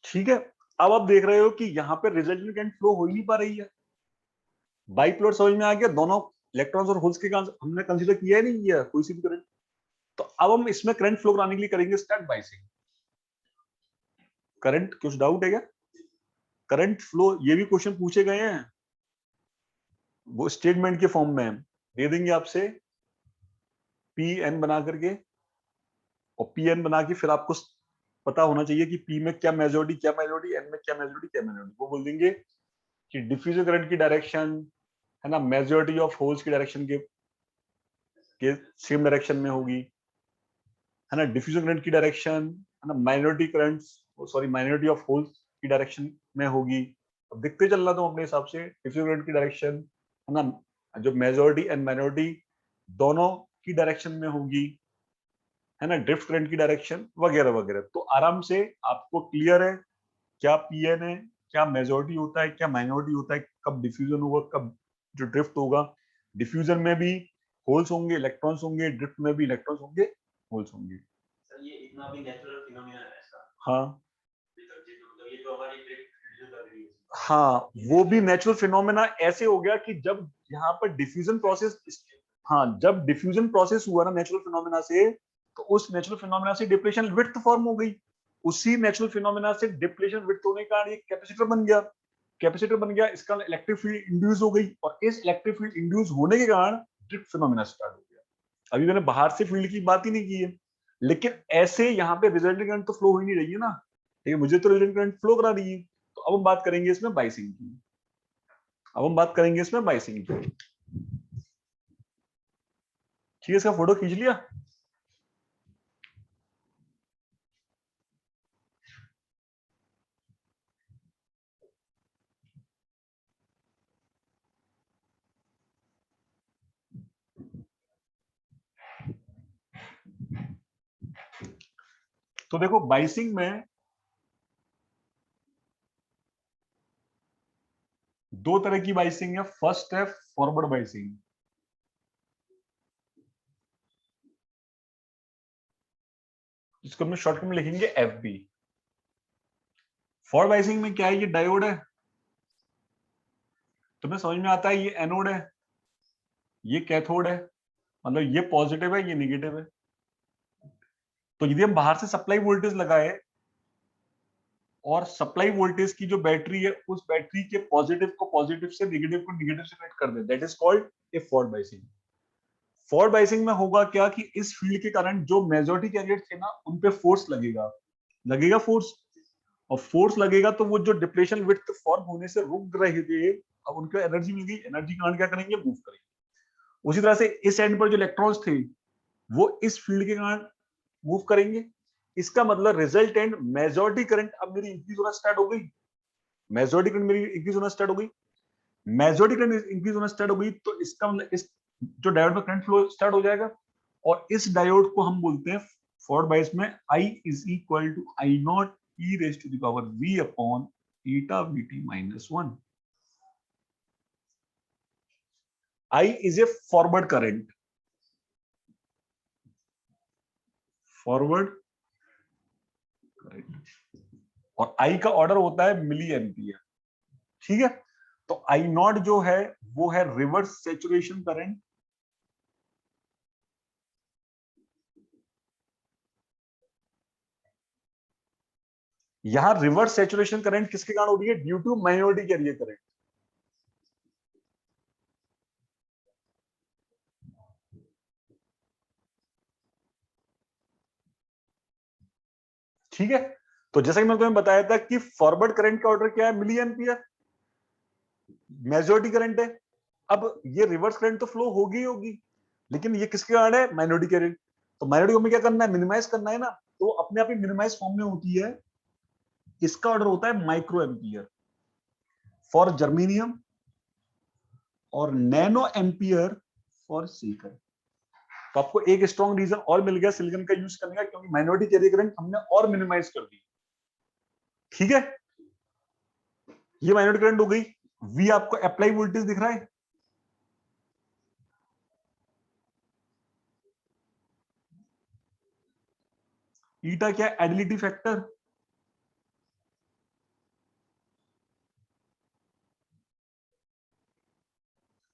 ठीक है। अब आप देख रहे हो कि यहां पे रिजल्टेंट करंट फ्लो हो ही नहीं पा रही है। बाइपोलर समझ में आ गया? दोनों इलेक्ट्रॉन्स और होल्स के हमने कंसीडर किया ही नहीं किया कोई सी भी करंट। तो अब हम इसमें करंट फ्लो कराने के लिए करेंगे स्टार्ट बाइसिंग। करंट, कुछ डाउट है क्या? करंट फ्लो, ये भी क्वेश्चन पूछे गए हैं, वो स्टेटमेंट के फॉर्म में दे देंगे आपसे, पी एन बना करके, और पी एन बना के फिर आपको पता होना चाहिए कि पी में क्या मेजोरिटी, क्या मेजोरिटी, एन में क्या मेजोरिटी, क्या मेजोरिटी। वो बोल देंगे कि डिफ्यूजन करंट की डायरेक्शन है ना, मेजोरिटी ऑफ होल्स की डायरेक्शन के सेम डायरेक्शन में होगी, है ना। डिफ्यूजन करंट की डायरेक्शन है ना minority currents, sorry minority of holes की डायरेक्शन में होगी। अब दिखते चल रहा था अपने हिसाब से डिफ्यूजन करंट की डायरेक्शन है ना, जो मेजोरिटी एंड माइनॉरिटी दोनों की डायरेक्शन में होगी, है ना, ड्रिफ्ट करंट की डायरेक्शन वगैरह वगैरह। तो आराम से आपको क्लियर है क्या पीएन है, क्या मेजोरिटी होता है, क्या माइनॉरिटी होता है, कब डिफ्यूजन होगा, कब जो ड्रिफ्ट होगा। डिफ्यूजन में भी होल्स होंगे, इलेक्ट्रॉन्स होंगे, ड्रिफ्ट में भी इलेक्ट्रॉन्स होंगे, होल्स होंगे। सर ये इतना भी नेचुरल फिनोमेना है इसका, हाँ मतलब ये जो हमारी ड्रिफ्ट कर रही है। हाँ, वो भी नेचुरल फिनोमेना ऐसे हो गया कि जब यहाँ पर डिफ्यूजन प्रोसेस, हाँ जब डिफ्यूजन प्रोसेस हुआ ना नेचुरल फिनोमेना से, तो उस नेचुरल फिनोमेना से डिप्लेशन विड्थ फॉर्म हो गई। उसी नेचुरल फिनोमेना से डिप्लेशन विड्थ होने का कारण एक कैपेसिटर बन गया, कैपेसिटर बन गया, इसका इलेक्ट्रिक फील्ड इंड्यूस हो गई, और इस इलेक्ट्रिक फील्ड इंड्यूस होने के कारण ड्रिफ्ट फिनोमेना स्टार्ट हो गया। अभी मैंने बाहर से फील्ड की बात ही नहीं की है, लेकिन ऐसे यहाँ पे रिजल्टेंट करंट तो फ्लो हो ही नहीं रही है ना, ठीक है, मुझे तो रिजल्टेंट करंट फ्लो करा रही है। तो अब हम बात करेंगे इसमें बाइसिंग की, अब हम बात करेंगे इसमें बाइसिंग की। ठीक है, इसका फोटो खींच लिया। तो देखो बाइसिंग में दो तरह की बाइसिंग है। फर्स्ट है फॉरवर्ड बाइसिंग, जिसको हम शॉर्टकट में लिखेंगे एफबी। फॉरवर्ड बाइसिंग में क्या है? ये डायोड है, तुम्हें समझ में आता है, ये एनोड है, ये कैथोड है, मतलब ये पॉजिटिव है, ये निगेटिव है। तो यदि हम बाहर से सप्लाई वोल्टेज लगाए और सप्लाई वोल्टेज की जो बैटरी है, उस बैटरी के पॉजिटिव को पॉजिटिव से, निगेटिव को निगेटिव से कनेक्ट कर दे, that is called a forward biasing. Forward biasing में होगा क्या कि इस फील्ड के कारण जो मेजॉरिटी कैंडिडेट थे ना, उन पे फोर्स लगेगा, लगेगा फोर्स, और फोर्स लगेगा तो वो जो डिप्लेशन विड्थ फॉर्म होने से रुक रहे थे, अब उनको एनर्जी मिल गई, एनर्जी के कारण क्या करेंगे? मूव करेंगे। उसी तरह से इस एंड पर जो इलेक्ट्रॉन्स थे, वो इस फील्ड के कारण मूव करेंगे। इसका मतलब रिजल्टेंट मेजॉरिटी करंट अब मेरी इंक्रीज होना स्टार्ट हो गई, मेजॉरिटी करंट मेरी इंक्रीज होना स्टार्ट हो गई, मेजॉरिटी करंट इंक्रीज होना स्टार्ट हो गई, तो इसका मतलब इस जो डायोड में करंट फ्लो स्टार्ट हो जाएगा, और इस डायोड को हम बोलते हैं फॉरवर्ड बायस में I is equal to I not e raise to the power v upon eta vt minus 1। I is a forward current, forward current, और I का ऑर्डर होता है मिली एम्पियर। ठीक है, तो I नॉट जो है वो है रिवर्स सैचुरेशन करंट, यहां रिवर्स सैचुरेशन करंट किसके कारण हो रही है? Due to minority carrier current. ठीक है, तो जैसा कि मैंने तुम्हें बताया था कि फॉरवर्ड करंट का ऑर्डर क्या है, मिली एम्पियर, मेजॉरिटी करंट है। अब ये रिवर्स करंट तो फ्लो होगी ही होगी, लेकिन ये किसके कारण है, माइनॉरिटी करंट। तो माइनॉरिटी को हमें क्या करना है, मिनिमाइज करना है ना, तो अपने आप ही मिनिमाइज फॉर्म में होती है। इसका ऑर्डर होता है माइक्रो एम्पियर फॉर जर्मेनियम और नैनो एम्पियर फॉर सिलिकॉन। तो आपको एक स्ट्रॉन्ग रीजन और मिल गया सिलिकॉन का यूज करने का, क्योंकि माइनॉरिटी कैरियर करंट हमने और मिनिमाइज कर दी। ठीक है, ये माइनॉरिटी करंट हो गई। वी आपको अप्लाई वोल्टेज दिख रहा है, ईटा क्या है, ideality factor.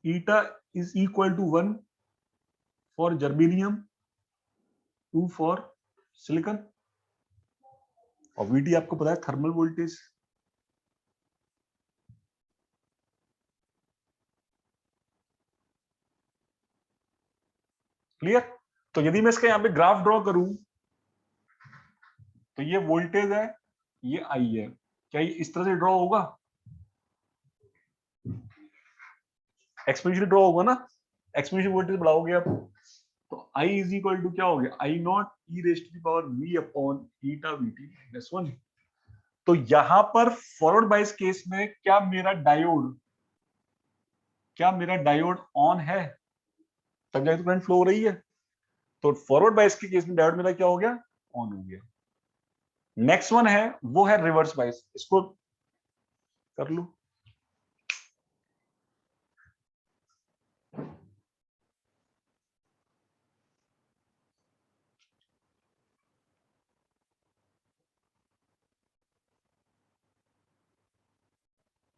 Eta is equal to 1 for germanium, 2 for silicon. और वीटी आपको पता है थर्मल वोल्टेज। क्लियर। तो यदि मैं इसका यहां पे ग्राफ ड्रॉ करूं, तो ये वोल्टेज है, ये आई है, क्या ये इस तरह से ड्रॉ होगा, एक्सपोनेंशियल ड्रॉ होगा ना, एक्सपोनेंशियल वोल्टेज बढ़ाओगे आप, तो I इज इक्वल टू क्या हो गया, I not e raise to the power V upon eta VT minus 1। तो यहां पर फॉरवर्ड बायस केस में क्या मेरा डायोड ऑन है, तब जाके तो करंट फ्लो हो रही है। तो फॉरवर्ड बायस के केस में डायोड मेरा क्या हो गया, ऑन हो गया। नेक्स्ट वन है, वो है रिवर्स बायस, इसको कर लो।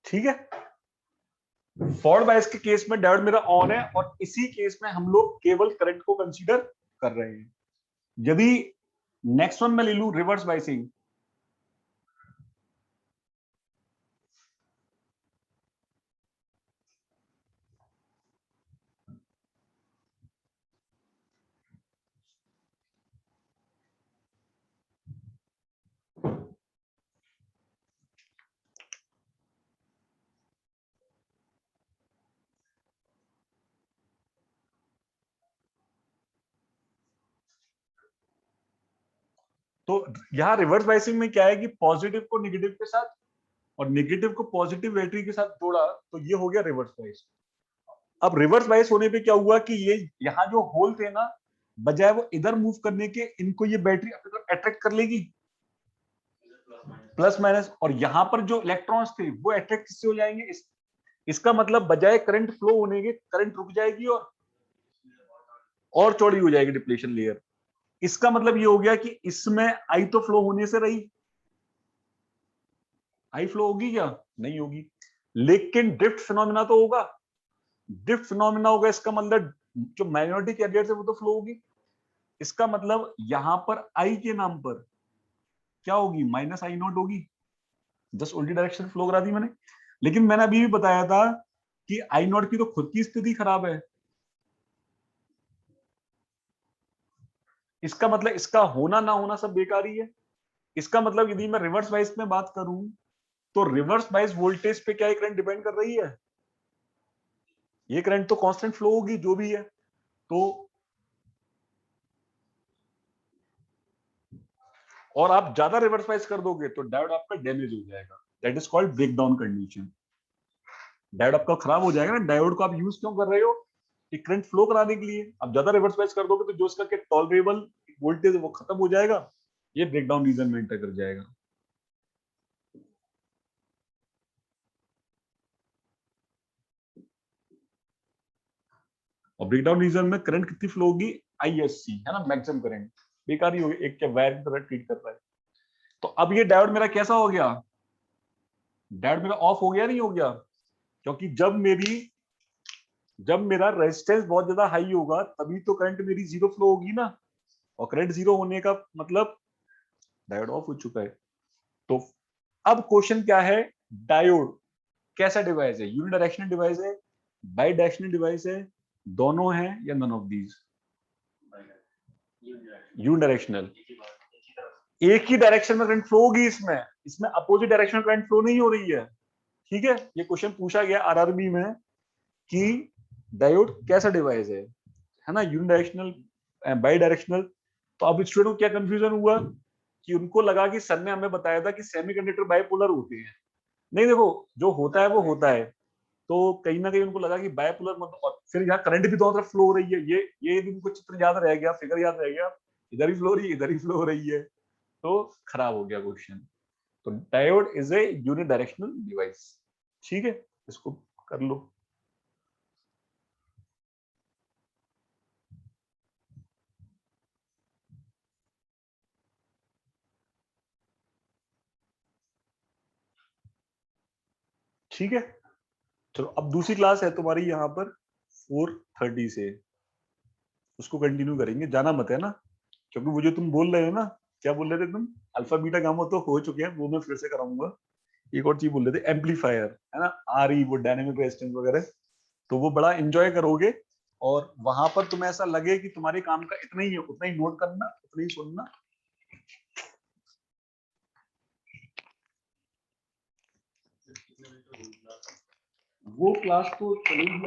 ठीक है, फॉरवर्ड बायस के केस में डायोड मेरा ऑन है, और इसी केस में हम लोग केवल करंट को कंसीडर कर रहे हैं। यदि नेक्स्ट वन में ले लू रिवर्स बायसिंग, तो यहां रिवर्स बायसिंग में क्या है कि पॉजिटिव को नेगेटिव के साथ और नेगेटिव को पॉजिटिव बैटरी के साथ जोड़ा, तो ये हो गया रिवर्स बायस। अब रिवर्स बायस होने पे क्या हुआ कि ये यहाँ जो होल थे ना, बजाय वो इधर मूव करने के, इनको ये बैटरी अपनी तरफ अट्रैक्ट कर लेगी, प्लस माइनस, और यहाँ पर जो इलेक्ट्रॉन्स थे वो अट्रैक्ट किससे हो जाएंगे, इसका मतलब बजाय करंट फ्लो होने के करंट रुक जाएगी और चौड़ी हो जाएगी डिप्लेशन लेयर। इसका मतलब ये हो गया कि इसमें आई तो फ्लो होने से रही, आई फ्लो होगी क्या, नहीं होगी, लेकिन ड्रिफ्ट फिनोमिना तो होगा। ड्रिफ्ट फिनोमिना होगा, इसका मतलब जो माइनॉरिटी कैरियर है वो तो फ्लो होगी। इसका मतलब यहां पर आई के नाम पर क्या होगी, माइनस आई नॉट होगी, जस्ट उल्टी डायरेक्शन फ्लो करा दी मैंने। लेकिन मैंने अभी भी बताया था कि आई नॉट की तो खुद की स्थिति खराब है, इसका मतलब इसका होना ना होना सब बेकार ही है। इसका मतलब यदि मैं रिवर्स बायस में बात करूं, तो रिवर्स बायस वोल्टेज पे क्या करंट डिपेंड कर रही है, ये करंट तो कांस्टेंट फ्लो होगी जो भी है। तो और आप ज्यादा रिवर्स बायस कर दोगे तो डायोड आपका डैमेज हो जाएगा, that is called breakdown condition. Diode आपका खराब हो जाएगा ना, डायोड को आप यूज क्यों कर रहे हो, कि करंट फ्लो कराने के लिए। आप ज्यादा रिवर्स बायस कर दोगे तो जो इसका टॉलरेबल वोल्टेज वो खत्म हो जाएगा, ये ब्रेकडाउन रीजन में एंटर कर जाएगा। और ब्रेकडाउन रीजन में करंट कितनी फ्लो होगी, आईएससी है ना, मैक्सिमम करंट, बेकार ही हो गया, एक क्या वायर की तरह ट्रीट कर रहा है। तो अब ये डायोड मेरा कैसा हो गया, डायोड मेरा ऑफ हो गया नहीं हो गया, क्योंकि जब मेरा रेजिस्टेंस बहुत ज्यादा हाई होगा तभी तो करंट मेरी जीरो फ्लो होगी ना, और करंट जीरो होने का मतलब डायोड ऑफ हो चुका है। तो अब क्वेश्चन क्या है, डायोड कैसा डिवाइस है, यूनिडायरेक्शनल डिवाइस है, बाई डायरेक्शनल डिवाइस है, दोनों है या नन ऑफ दीज, यूनिडायरेक्शनल। एक ही डायरेक्शन में करंट फ्लो होगी, इसमें अपोजिट डायरेक्शन में करंट फ्लो नहीं हो रही है। ठीक है, ये क्वेश्चन पूछा गया आरआरबी में कि डायोड कैसा डिवाइस है ना, यूनिडायरेक्शनल, बाई डायरेक्शनल। तो अब स्टूडेंट को क्या कंफ्यूजन हुआ कि उनको लगा कि सर ने हमें बताया था कि सेमीकंडक्टर बाइपोलर होते हैं। नहीं, देखो जो होता है वो होता है, तो कहीं ना कहीं उनको लगा कि बाइपोलर मतलब, और फिर यहाँ करंट भी दोनों तरफ फ्लो हो रही है, ये उनको चित्र याद रह गया, फिगर याद रह गया, इधर ही फ्लो हो रही है, इधर ही फ्लो हो रही है, तो खराब हो गया क्वेश्चन। तो diode is a unidirectional device. ठीक है, इसको कर लो। ठीक है, चलो अब दूसरी क्लास है तुम्हारी यहाँ पर 4:30 से, उसको कंटिन्यू करेंगे, जाना मत है ना, क्योंकि वो जो तुम बोल रहे हो ना, क्या बोल रहे थे तुम, अल्फा बीटा गामा तो हो चुके हैं, वो मैं फिर से कराऊंगा। एक और चीज बोल रहे थे, एम्पलीफायर है ना, आरई, वो डायनेमिक रेजिस्टेंस वगैरह, तो वो बड़ा एंजॉय करोगे, और वहां पर तुम्हें ऐसा लगे कि तुम्हारे काम का इतना ही है, उतना ही नोट करना, उतना ही सुनना। वो क्लास तो चलेगी।